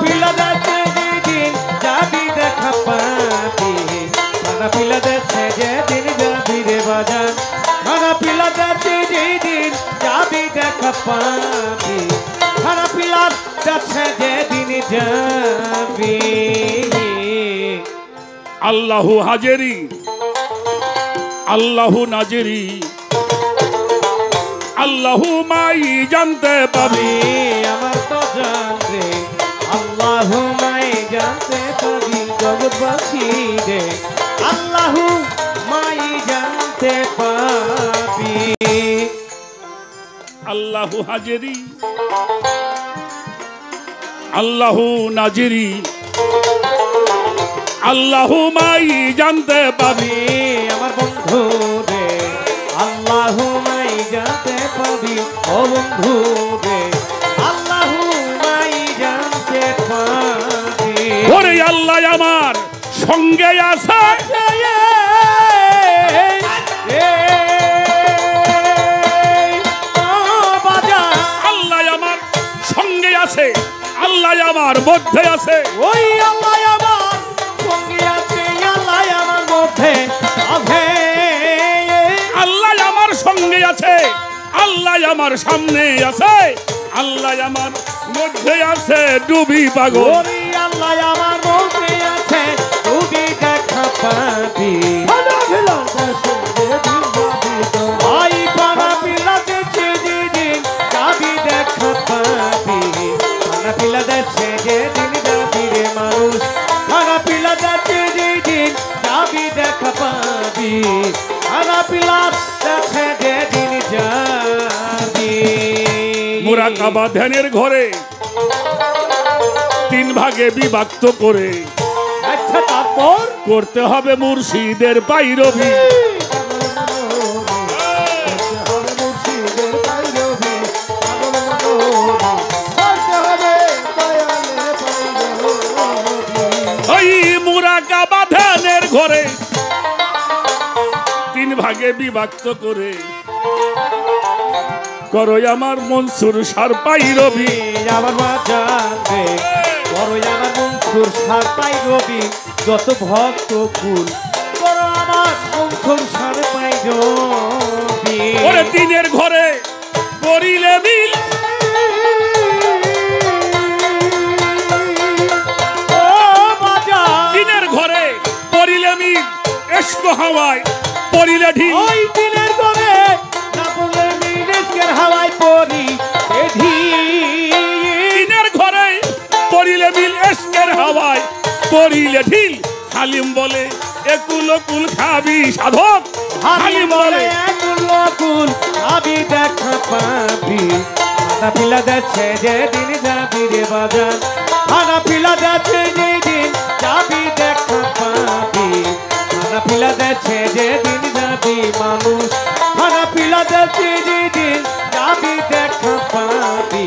পিলা দেখছে যেদিন যাবি দেখা পাবি, খানা পিলা দেখছে যেদিন যাবি রে বাজান, খানা পিলা দেখছে যেদিন যাবি দেখা পাবি, খানা পিলা দেখছে যেদিন যাবি। আল্লাহু হাজেরি আল্লাহু নাজেরি আল্লাহু মাই জানতে পাবি, আমার তো জানতে আল্লাহু মাই জানতে পাবি, জগৎবাসী রে আল্লাহু মাই জানতে পাবি। আল্লাহু হাজেরি আল্লাহু নাজেরি আল্লাহু মাই জানতে পাবি, আমার বন্ধু রে আল্লাহু মাই জানতে পাবি, ও বন্ধু রে আল্লাহু মাই জানতে পাবি। ওরে আল্লাহ আমার সঙ্গে আছে, আল্লাহ আমার সঙ্গে আছে, আল্লাহ আমার মধ্যে আছে, ওই আল্লাহ আমার সঙ্গে আছে, আল্লাহ আমার মধ্যে আছে, আল্লাহ আমার সঙ্গে আছে, আল্লাহ আমার সামনে আছে, আল্লাহ আমার মধ্যে আছে, ডুবি পাগল, ওই আল্লাহ আমার মধ্যে আছে, ডুবি দেখা পাবি। ভাই পানা পিলা দেখছে যেদিন যাবি দেখা পাবি, পানা পিলা দেখছে যেদিন যাবি রে মানুষ, পানা পিলা দেখছে যেদিন যাবি দেখা পাবি, পানা পিলা দেখছে যেদিন যাবি। মুরাকাবা ধ্যানের ঘরে তিন ভাগে বিভক্ত করে আচ্ছা তারপর করতে হবে মুর্শিদের পাইরবি, ওই মুরাকাবা ধ্যানের ঘরে তিন ভাগে বিভক্ত করে করো আমার মনসুর সার পাইরবি, আমার মা জানবে বড় আমার মনসুর সার পাই রবি, যত ভক্ত কুল বড় আমার মনসুর সার পাই রবি। ওরে দিনের ঘরে করিলে মিল, ও বাজা দিনের ঘরে পড়িলে মিল, এসকো হাওয়ায় পড়িলে ঢিল, ওই দিনের ঘরে না বলে মিলের হাওয়ায় পড়ি এধি, দিনের ঘরে পড়িলে মিল, এসকের হাওয়ায় পড়িলে ঢিল, হালিম বলে একুল কুল খাবি সাধক, হালিম বলে কুল আবি দেখা পাবি, খানা পিলা যাচ্ছে যেদিন যাবি রে বাজান, খানা পিলা যাচ্ছে যেদিন যাবি দেখা পাবি, খানা পিলা যাচ্ছে যেদিন যাবি মানুষ, খানা পিলা যাচ্ছে যেদিন যাবি দেখা পাবি,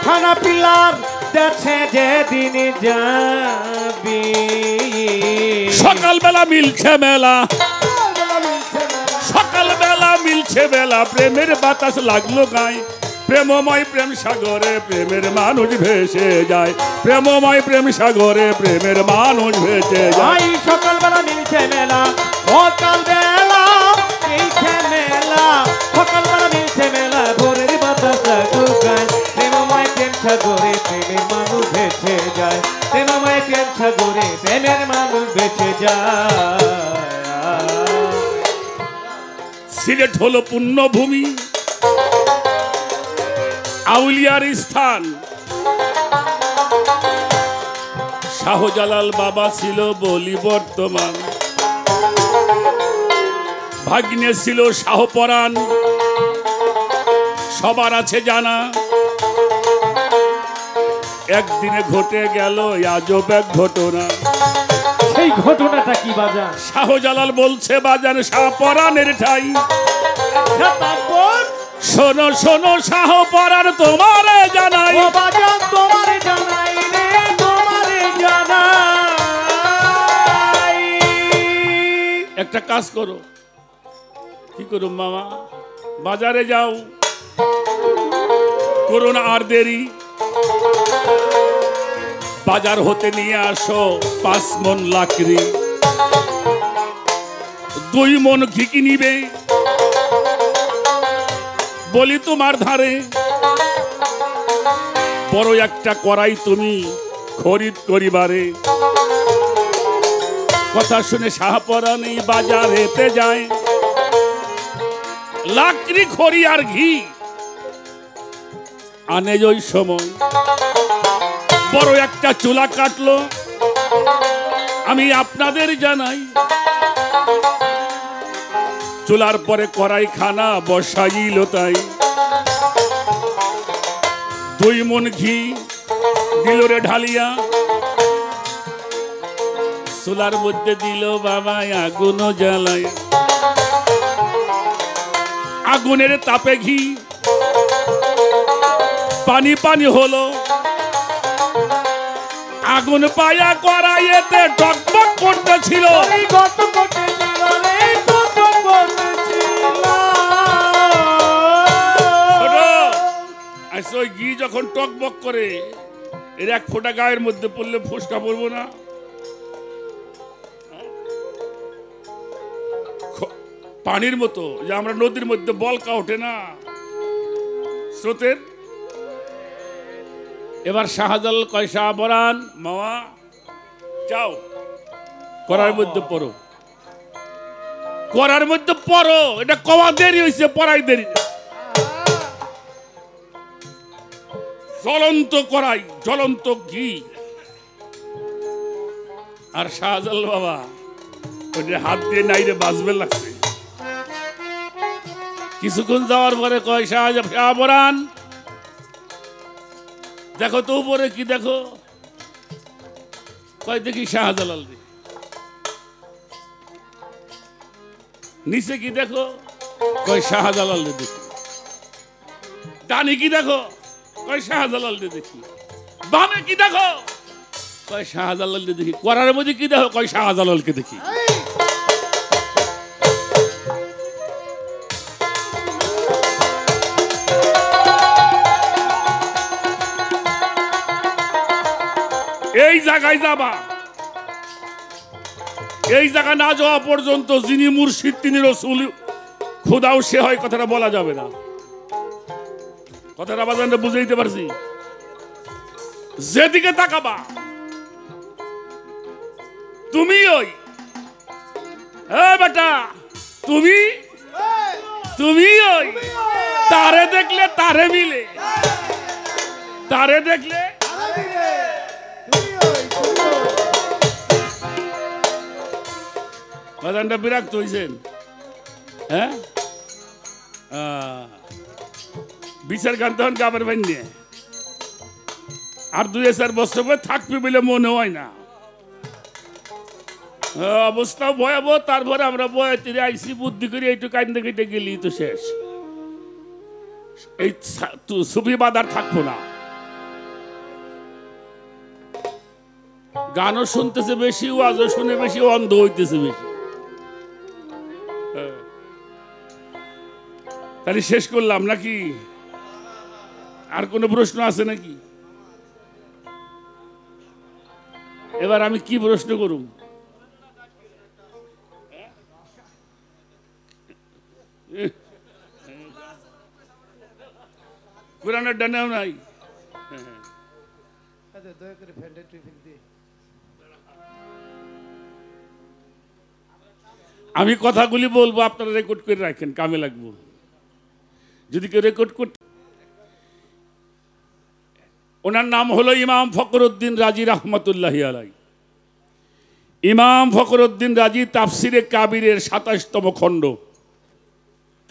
খানা পিলার যাচ্ছে যেদিন যাবি। সকালবেলা মিলছে মেলা, সকালবেলা মিলছে বেলা, প্রেমের বাতাস লাগলো গায়ে, প্রেমময় প্রেম সাগরে প্রেমের মানুষ ভেসে যায়, প্রেমময় প্রেম সাগরে প্রেমের মানুষ ভেসে যায়। সকালবেলা মিলছে মেলা, সকালবেলা মিলছে মেলা, সকালবেলা মিলছে মেলা, ভোরের বাতাস লাগলো গায়ে, প্রেমময় প্রেম সাগরে প্রেমের মানুষ ভেসে যায়, প্রেমময় প্রেম সাগরে প্রেমের মানুষ ভেসে যায়। সিলেট হলো পুণ্যভূমি, আউলিয়ার স্থান, শাহজালাল বাবা ছিল বলি বর্তমান, ভাগ্নে ছিল শাহপরাণ, সবার আছে জানা, একদিনে ঘটে গেল আজব এক ঘটনা। সেই ঘটনাটা কি বাজান? শাহজালাল বলছে বাজান শাহপরাণের ঠাই, তারপর শোনো শোনো শাহপরাণ তোমারে জানাই, ও বাজান তোমারে জানাই রে, তোমারে জানাই, একটা কাজ করো। কি করো মামা? বাজারে যাও, করো না আর দেরি, বাজার হতে নিয়ে আসো 5 মণ লাকড়ি, 2 মণ ঘি নিবে, বলি তোমার ধারে বড় একটা কড়াই তুমি খরিদ করিবারে। কথা শুনে শাহপরানি বাজারেতে যায়, লাকড়ি খড়ি আর ঘি আনে। ওই সময় বড় একটা চুলা কাটলো। আমি আপনাদের জানাই, চুলার পরে কড়াই খানা বসাইল তাই। 2 মণ ঘি দিল রে ঢালিয়া, চুলার মধ্যে দিল বাবা আগুন জ্বালায়। আগুনের তাপে ঘি পানি পানি হলো, আগুন পায়া কড়াইতে টকবক করতেছিল। ওই ঘি যখন টকবক করে, এর 1 ফোঁটা গায়ের মধ্যে পড়লে ফুসকা পড়বো না? পানির মতো, যে আমরা নদীর মধ্যে বলকা ওঠে না স্রোতের। এবার শাহজালাল কয়, শাহপরান মামা যাও করার মধ্যে পড়ো, করার মধ্যে পড়ো। এটা কওয়া দেরি হয়েছে, পড়াই দেরি। জ্বলন্ত কড়াই, জ্বলন্ত ঘি, আর শাহজালাল বাবা ওটা হাত দিয়ে নাইরে বাজবে লাগছে। কিছুক্ষণ যাওয়ার পরে কয়, শাহপরান দেখো তো উপরে কি দেখো? কয় দেখি শাহজালাল। নিচে কি দেখো? কয় শাহজালাল দেখি। ডানে কি দেখো? কয় শাহজালাল দেখি। বামে কি দেখো? কয় শাহজালাল দেখি। করার মধ্যে কি দেখো? কয় শাহজালালকে দেখি। এই জায়গায় যাবা, এই জায়গা না যাওয়া পর্যন্ত যিনি মুর্শিদ তিনি রসুল খোদাও সে হয়, কথাটা বলা যাবে না। কথাটা বাজানটা বুঝাইতে পারছি? যেদিকে তাকাবা তুমি ওই বেটা, তুমি তুমি ওই তারে দেখলে তারে মিলে, তারে দেখলে বাজানটা বিরক্ত হয়েছেন। হ্যাঁ, বিচার গান তখন গাবের ভাই নিয়ে আর 2-4 বছর পরে থাকবে বলে মনে হয় না। অবস্থাও ভয়াবহ। তারপরে আমরা বয়ে তীরে আইসি, বুদ্ধি করে এইটু কান্দে কেটে গেলি তো শেষ। এই সুফি বাদার থাকবো না। গানও শুনতেছে বেশি, ওয়াজও শুনে বেশি, অন্ধ হইতেছে বেশি। তাহলে শেষ করলাম নাকি? আর কোনো প্রশ্ন আছে নাকি? এবার আমি কি প্রশ্ন করুম? কোরআনের ডানেও নাই। আমি কথাগুলি বলবো, আপনারা রেকর্ড করে রাখেন, কামে লাগবো। যদি কেউ রেকর্ড করতে, ওনার নাম হলো ইমাম ফখরুদ্দিন রাজি রহমতুল্লাহি আলাই। ইমাম ফখরুদ্দিন রাজি তাফসিরে কাবিরের 27তম খণ্ড,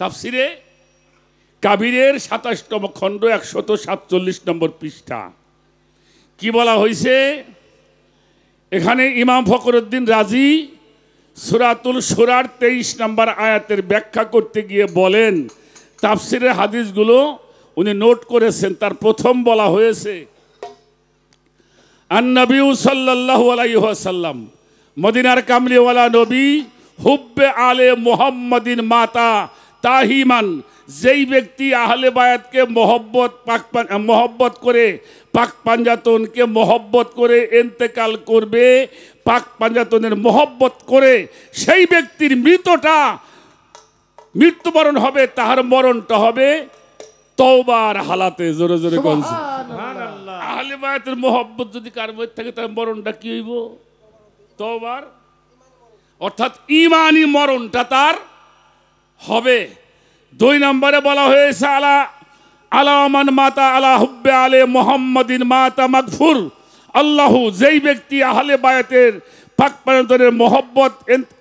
তাফসিরে কাবিরের 27তম খণ্ড 147 নম্বর পৃষ্ঠা। কি বলা হয়েছে এখানে? ইমাম ফখরুদ্দিন রাজি সূরাতুল সূরার 23 নম্বর আয়াতের ব্যাখ্যা করতে গিয়ে বলেন, তাফসিরের হাদিসগুলো উনি নোট করেছেন। তার প্রথম বলা হয়েছে, আন নবী সাল্লাল্লাহু আলাইহি ওয়াসাল্লাম, মদিনার কামলিওয়ালা নবী হুব্বে আলে মুহাম্মাদিন মাতা তাহিমান, যেই ব্যক্তি আহলে বায়াতকে মহব্বত করে পাক পাঞ্জাতনকে মহব্বত করে ইন্তেকাল করবে, পাক পাঞ্জাতনের মহব্বত করে সেই ব্যক্তির মৃত্যুবরণ হবে, তাহার মরণটা হবে তওবার হালাতে। জোরে জোরে কোন সুবহানাল্লাহ। আহলে বায়াতের মহব্বত যদি কার মধ্যে থাকে তার মরণটা কি হইব? তওবার, অর্থাৎ ইমানি মরণটা তার হবে। 2 নম্বরে বলা হয়েছে আলা মান মাতা আলা হুব্বে আলে মুহাম্মাদিন মাতা মাগফুর আল্লাহু, যেই ব্যক্তি আহলে বায়াতের পাক পাঞ্জাতনের মহব্বত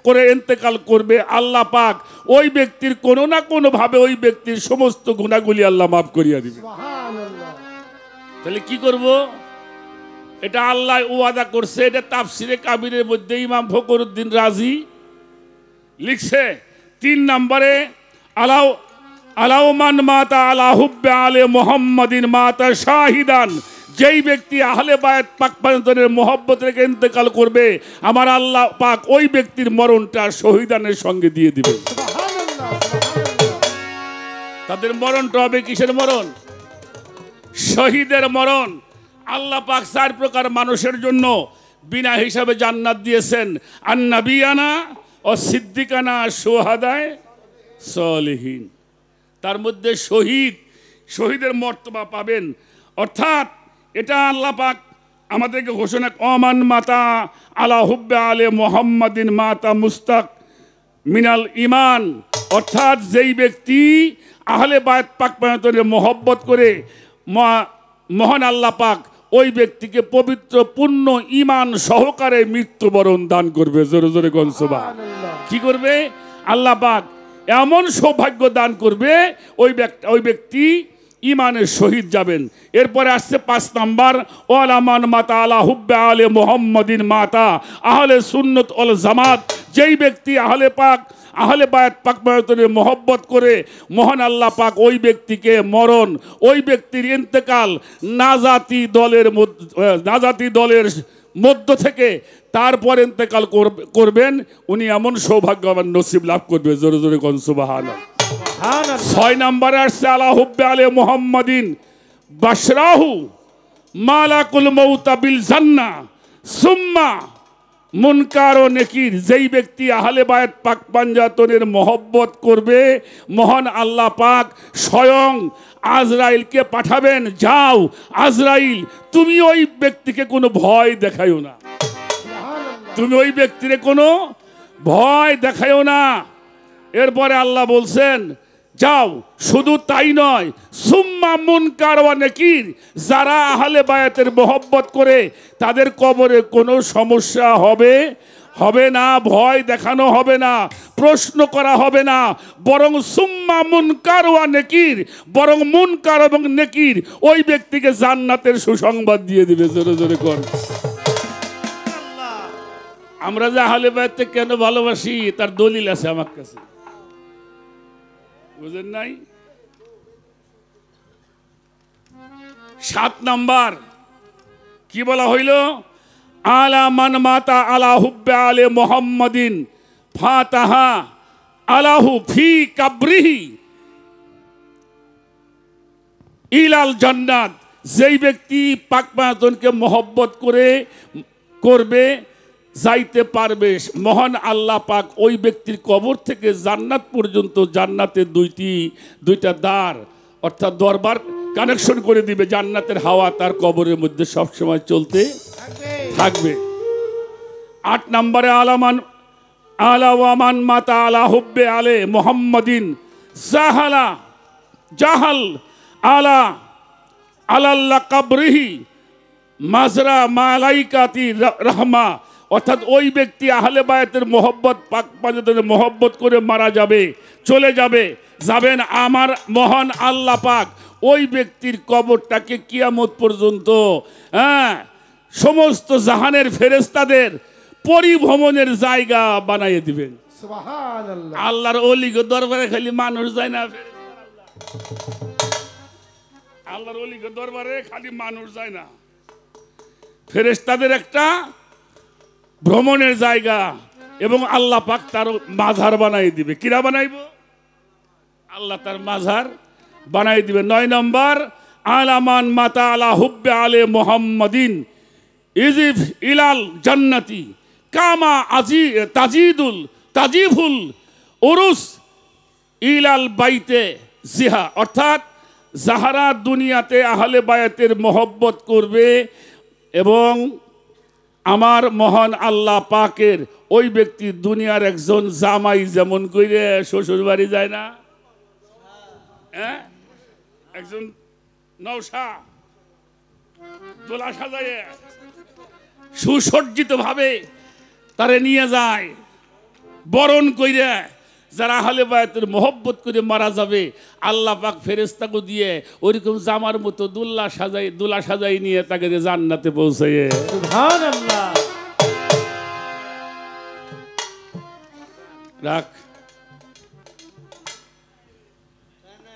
করে ইন্তেকাল করবে, আল্লাহ পাক ওই ব্যক্তির কোনো না কোনো ভাবে ওই ব্যক্তির সমস্ত গুনাহগুলি আল্লাহ মাফ করিয়া দিবে। সুবহানাল্লাহ। তাহলে কি করব? এটা আল্লাহ ওয়াদা করছে। এটা তাফসিরে কাবিরের মধ্যে ইমাম ফখরুদ্দিন রাজি লিখছে। 3 নম্বরে আলাউমান মাতা আলা হুব্বে আলে মুহাম্মাদিন মাতা শাহিদান, যেই ব্যক্তি আহলে বায়াত পাক পাঞ্জাতনের মহব্বত রেখে ইন্তেকাল করবে, আমার আল্লাহ পাক ওই ব্যক্তির মরণটা শহীদানের সঙ্গে দিয়ে দিবে। সুবহানাল্লাহ। তাদের মরণটা হবে কিসের মরণ? শহীদের মরণ। আল্লাহ পাক 4 প্রকার মানুষের জন্য বিনা হিসাবে জান্নাত দিয়েছেন। আন্নাবিয়ানা ও সিদ্দিকানা শুহাদায়ে সলিহিন। তার মধ্যে শহীদের মর্তবা পাবেন। অর্থাৎ এটা আল্লাহ পাক আমাদেরকে ঘোষণা, অমান মাতা আলা হুব্বে আলে মুহাম্মাদিন মাতা মুস্তাক মিনাল ইমান, অর্থাৎ যেই ব্যক্তি আহলে বায়াত পাক পাঞ্জাতনের মহব্বত করে মহান আল্লাহ পাক ওই ব্যক্তিকে পবিত্র পূর্ণ ঈমান সহকারে মৃত্যুবরণ দান করবে। জোরে জোরে কোন সুবহানাল্লাহ। কি করবে? আল্লাহ পাক এমন সৌভাগ্য দান করবে ওই ব্যক্তি ঈমানের শহীদ যাবেন। এরপরে আসছে 5 নাম্বার, ওয়ালামান মাতা আলা হুব্বে আলে মুহাম্মাদিন মাতা আহলে সুন্নাত ওয়াল জামাত, যেই ব্যক্তি আহলে বায়াত পাক পাঞ্জাতনের মহব্বত করে মহান আল্লাহ পাক ওই ব্যক্তিকে ওই ব্যক্তির ইন্তেকাল নাজাতি দলের মধ্য থেকে তারপর ইন্তেকাল করবেন, উনি এমন সৌভাগ্যবান নসিব লাভ করবে। জোরে জোরে কোন সুবহানাল্লাহ। 6 নম্বরে আসছে আলা হুব্বে আলে মুহাম্মাদিন বাশরাহু মালাকুল মউত বিল জান্নাহ সুম্মা মুনকার ও নেকির, যেই ব্যক্তি আহলে বায়াত পাক পাঞ্জাতনের মহব্বত করবে, মহান আল্লাহ পাক স্বয়ং আজরাইলকে পাঠাবেন, যাও আজরাইল তুমি ওই ব্যক্তিকে কোনো ভয় দেখাইও না, তুমি ওই ব্যক্তিরে কোনো ভয় দেখাইও না। এরপরে আল্লাহ বলছেন যাও, শুধু তাই নয়, সুম্মা মুনকার ওয়া নাকির, যারা আহলে বায়াতের মহব্বত করে তাদের কবরে কোনো সমস্যা হবে না, ভয় দেখানো হবে না, প্রশ্ন করা হবে না, বরং সুম্মা মুনকার ওয়া নাকির, বরং মুনকার এবং নেকির ওই ব্যক্তিকে জান্নাতের সুসংবাদ দিয়ে দিবে। জোরে জোরে কর। আমরা যে আহলে বায়াতকে কেন ভালোবাসি তার দলিল আছে আমার কাছে, বুঝেন নাই? 7 নাম্বার কি বলা হইল? আলা মান মাতা আলা হুব্বে আলে মুহাম্মাদিন ফাতাহা আলাহু ফি কাবরিহি ইলাল জান্নাত, যেই ব্যক্তি পাক পাঞ্জাতনকে মহব্বত করবে যাইতে পারবে, মহান আল্লাহ পাক ওই ব্যক্তির কবর থেকে জান্নাত পর্যন্ত জান্নাতের দুইটা দ্বার অর্থাৎ দরবার কানেকশন করে দিবে। জান্নাতের হাওয়া তার কবরের মধ্যে সবসময় চলতে থাকবে। 8 নম্বরে আলাওয়ামান মাতা আলা হুব্বে আলে মুহাম্মাদিন জাহাল আলাল্লাহ কাবরিহি মাজরা মালাইকাতি রাহমা, অর্থাৎ ওই ব্যক্তি আহলে বায়াতের মহব্বত পাক পাঞ্জাতনের মহব্বত করে মারা যাবেন আমার মহান আল্লাহ পাক ওই ব্যক্তির কবরটাকে কিয়ামত পর্যন্ত সমস্ত জাহানের ফেরেশতাদের পরিভ্রমণের জায়গা বানাইয়ে দিবেন। সুবহানাল্লাহ। আল্লাহর ওলিগো দরবারে খালি মানুষ যায় না, আল্লাহর ওলিগো দরবারে খালি মানুষ যায় না, ফেরেশতাদের একটা ভ্রমণের জায়গা, এবং আল্লাহ পাক তার মাঝার বানাই দিবে। কিরা বানাইব? আল্লাহ তার মাঝার বানাই দিবে। 9 নম্বর, আলামান মাতা আলা হুব্বে আলে মুহাম্মাদিন ইজিফ ইলাল জান্নাতি কামা আজি তাজিফুল উরুস ইলাল বাইতে জিহা। অর্থাৎ যাহারা দুনিয়াতে আহলে বায়াতের মহব্বত করবে এবং আমার মহান আল্লাহ পাকের ওই ব্যক্তি দুনিয়ার একজন জামাই যেমন কইরে শ্বশুর বাড়ি যায় না, হ্যাঁ, একজন নওশা দোলা সাজায় সুসজ্জিত ভাবে তারে নিয়ে যায় বরণ কইরে, যারা আহলে বায়াতের মহব্বত করে মারা যাবে আল্লাহ পাক ফেরেশতাকে দিয়ে ওইরকম জামার মতো দোলা সাজাই নিয়ে তাকে জান্নাতে পৌঁছায়। সুবহানাল্লাহ। রাখ,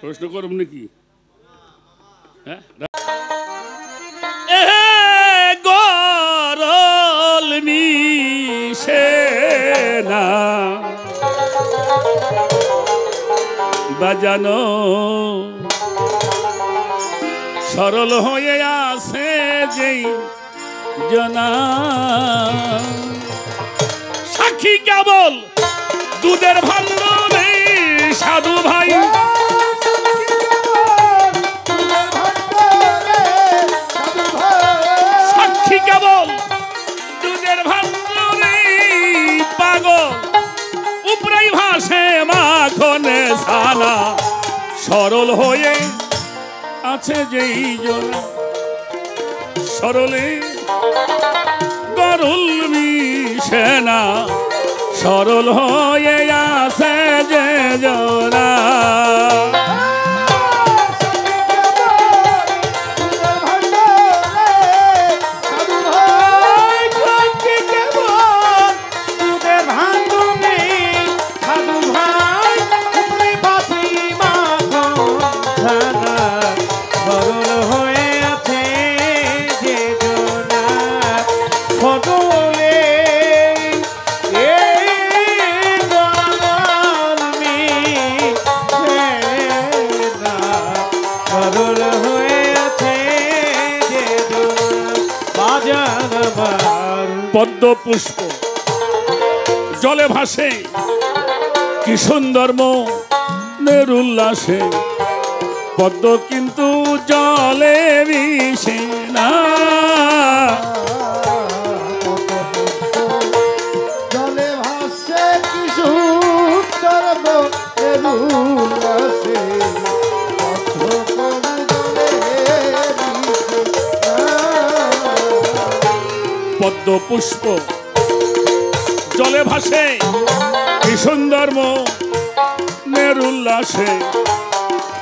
প্রশ্ন করব নাকি? হ্যাঁ, গরল মিশে না বাজানো সরল হয়ে আছে যেই জনা, সাক্ষী কেবল দুধের ভান্ডারে সাধু ভাই, সাক্ষী কেবল দুধের ভান্ডারে পাগল উপরেই ভাসে মাখনে ছানা, সরল হয়ে আছে যেই জনা সরলে গরল মিশে না, সরল হয়ে আছে যে জনা। পদ্ম পুষ্প জলে ভাসে কি সুন্দর মনের উল্লাসে, পদ্ম কিন্তু জলে মিশে না, জলে ভাসে কি সুন্দর মনের উল্লাসে, পদ্ম পুষ্প জলে ভাসে কি সুন্দর মনের উল্লাসে,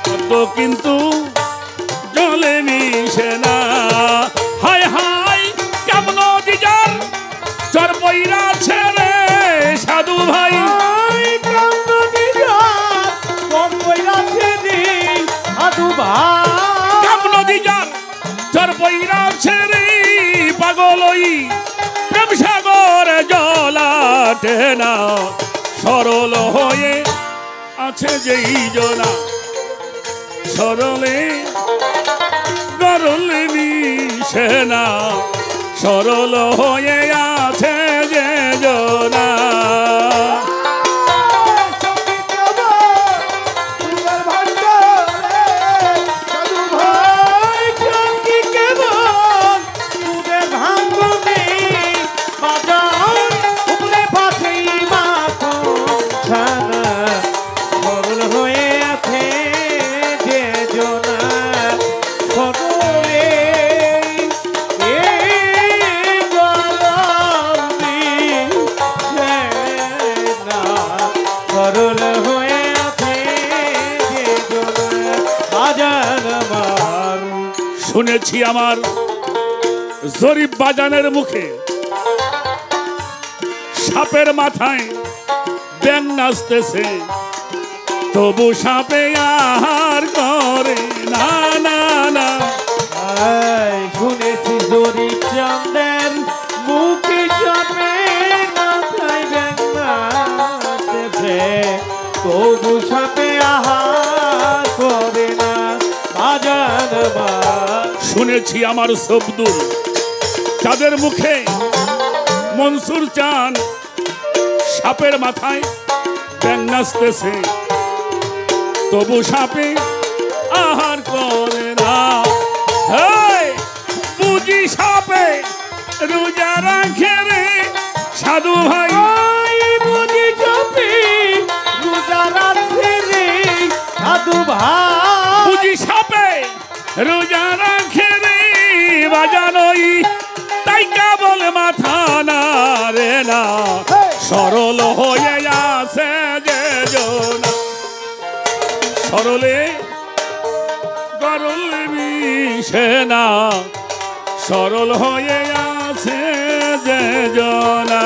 পদ্ম কিন্তু জলে মিশে না। হায় হায় কেমন দিজার চর পইরা ছেড়ে সাধু ভাই, কেমন দিজার চর পইরা ছেড়ে সাধু ভাই, কেমন দিজার চর পইরা ছেড়ে পাগল ওই প্রেম সাগর জলাটে না, সরল হয়ে আছে যেই জনা সরলে গরল মিশে না, সরল হয়ে আছে যে জনা। শুনেছি আমার জরিপ বাজানের মুখে সাপের মাথায় ব্যাং নাচতেছে, তবু সাপে আর করে না না না। শুনেছি জরিপ চাঁদের মুখে সাপের মাথায় ব্যাং আজান আমার শুনেছি আমার শব্দুল তাদের মুখে মনসুর চান সাপের মাথায় ব্যাং নাচতেছে তবু সাপে আহার করে না বুঝি সাপে রোজা রাখে রে সাধু ভাই বুঝি সাপে রোজা রাখে রে সাধু ভাই বুঝি সাপে রোজা রাখে রে বাজানোই তাই কেবল মাথা না রে না সরল হয়ে আছে যে জনা সরলে গরল মিশে না সরল হয়ে আছে যে জনা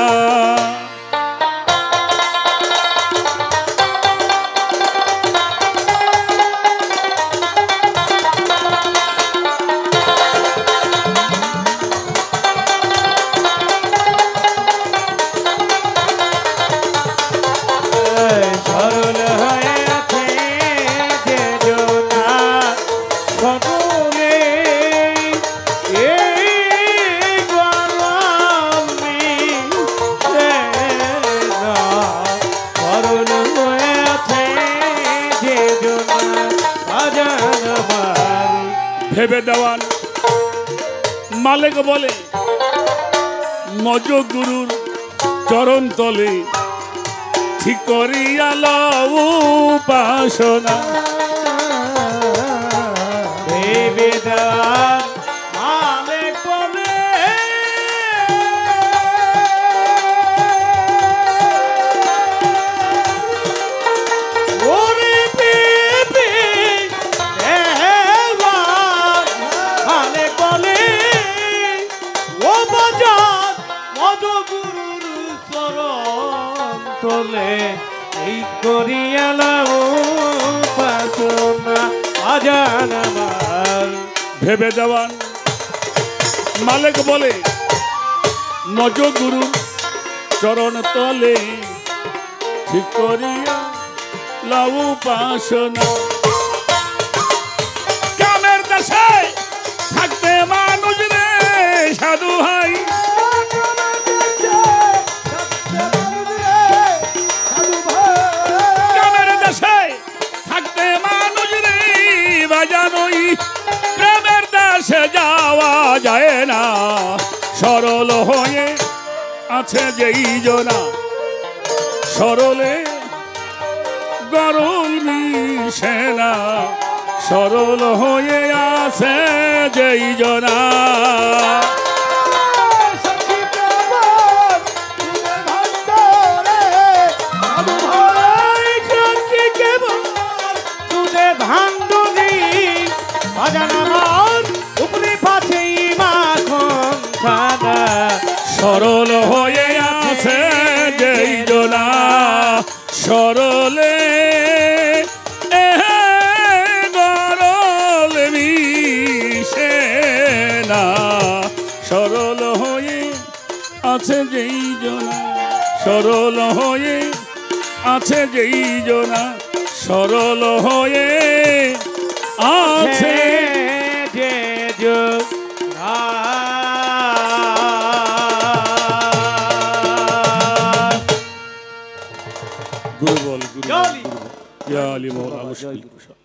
ভেবে দেওয়ান মালিক বলে মজ গুরুর চরণ তলে ঠিক করিয়া লও উপাসনা ভেবে দেওয়ান মালিক বলে এই করিয়ালা উপাসনা আজান আমার ভেবে দেওয়ান মালিক বলে মজ গুরু চরণ তলে ঠিক করিয়া লও উপাসনা কামের দেশে থাকতে মানুষ রে সাধু ভাই প্রেমের দেশে যাওয়া যায় না সরল হয়ে আছে যেই জনা সরলে গরল মিশে না সরল হয়ে আছে যেই জনা সরল হয়ে আছে যেই জনা সরলে গরল মিশে না সরল হয়ে আছে যেই জনা সরল হয়ে আছে যেই জনা সরল হয়ে আছে যে জনা गुरु बोल गुरु या अली मौला मुश्किल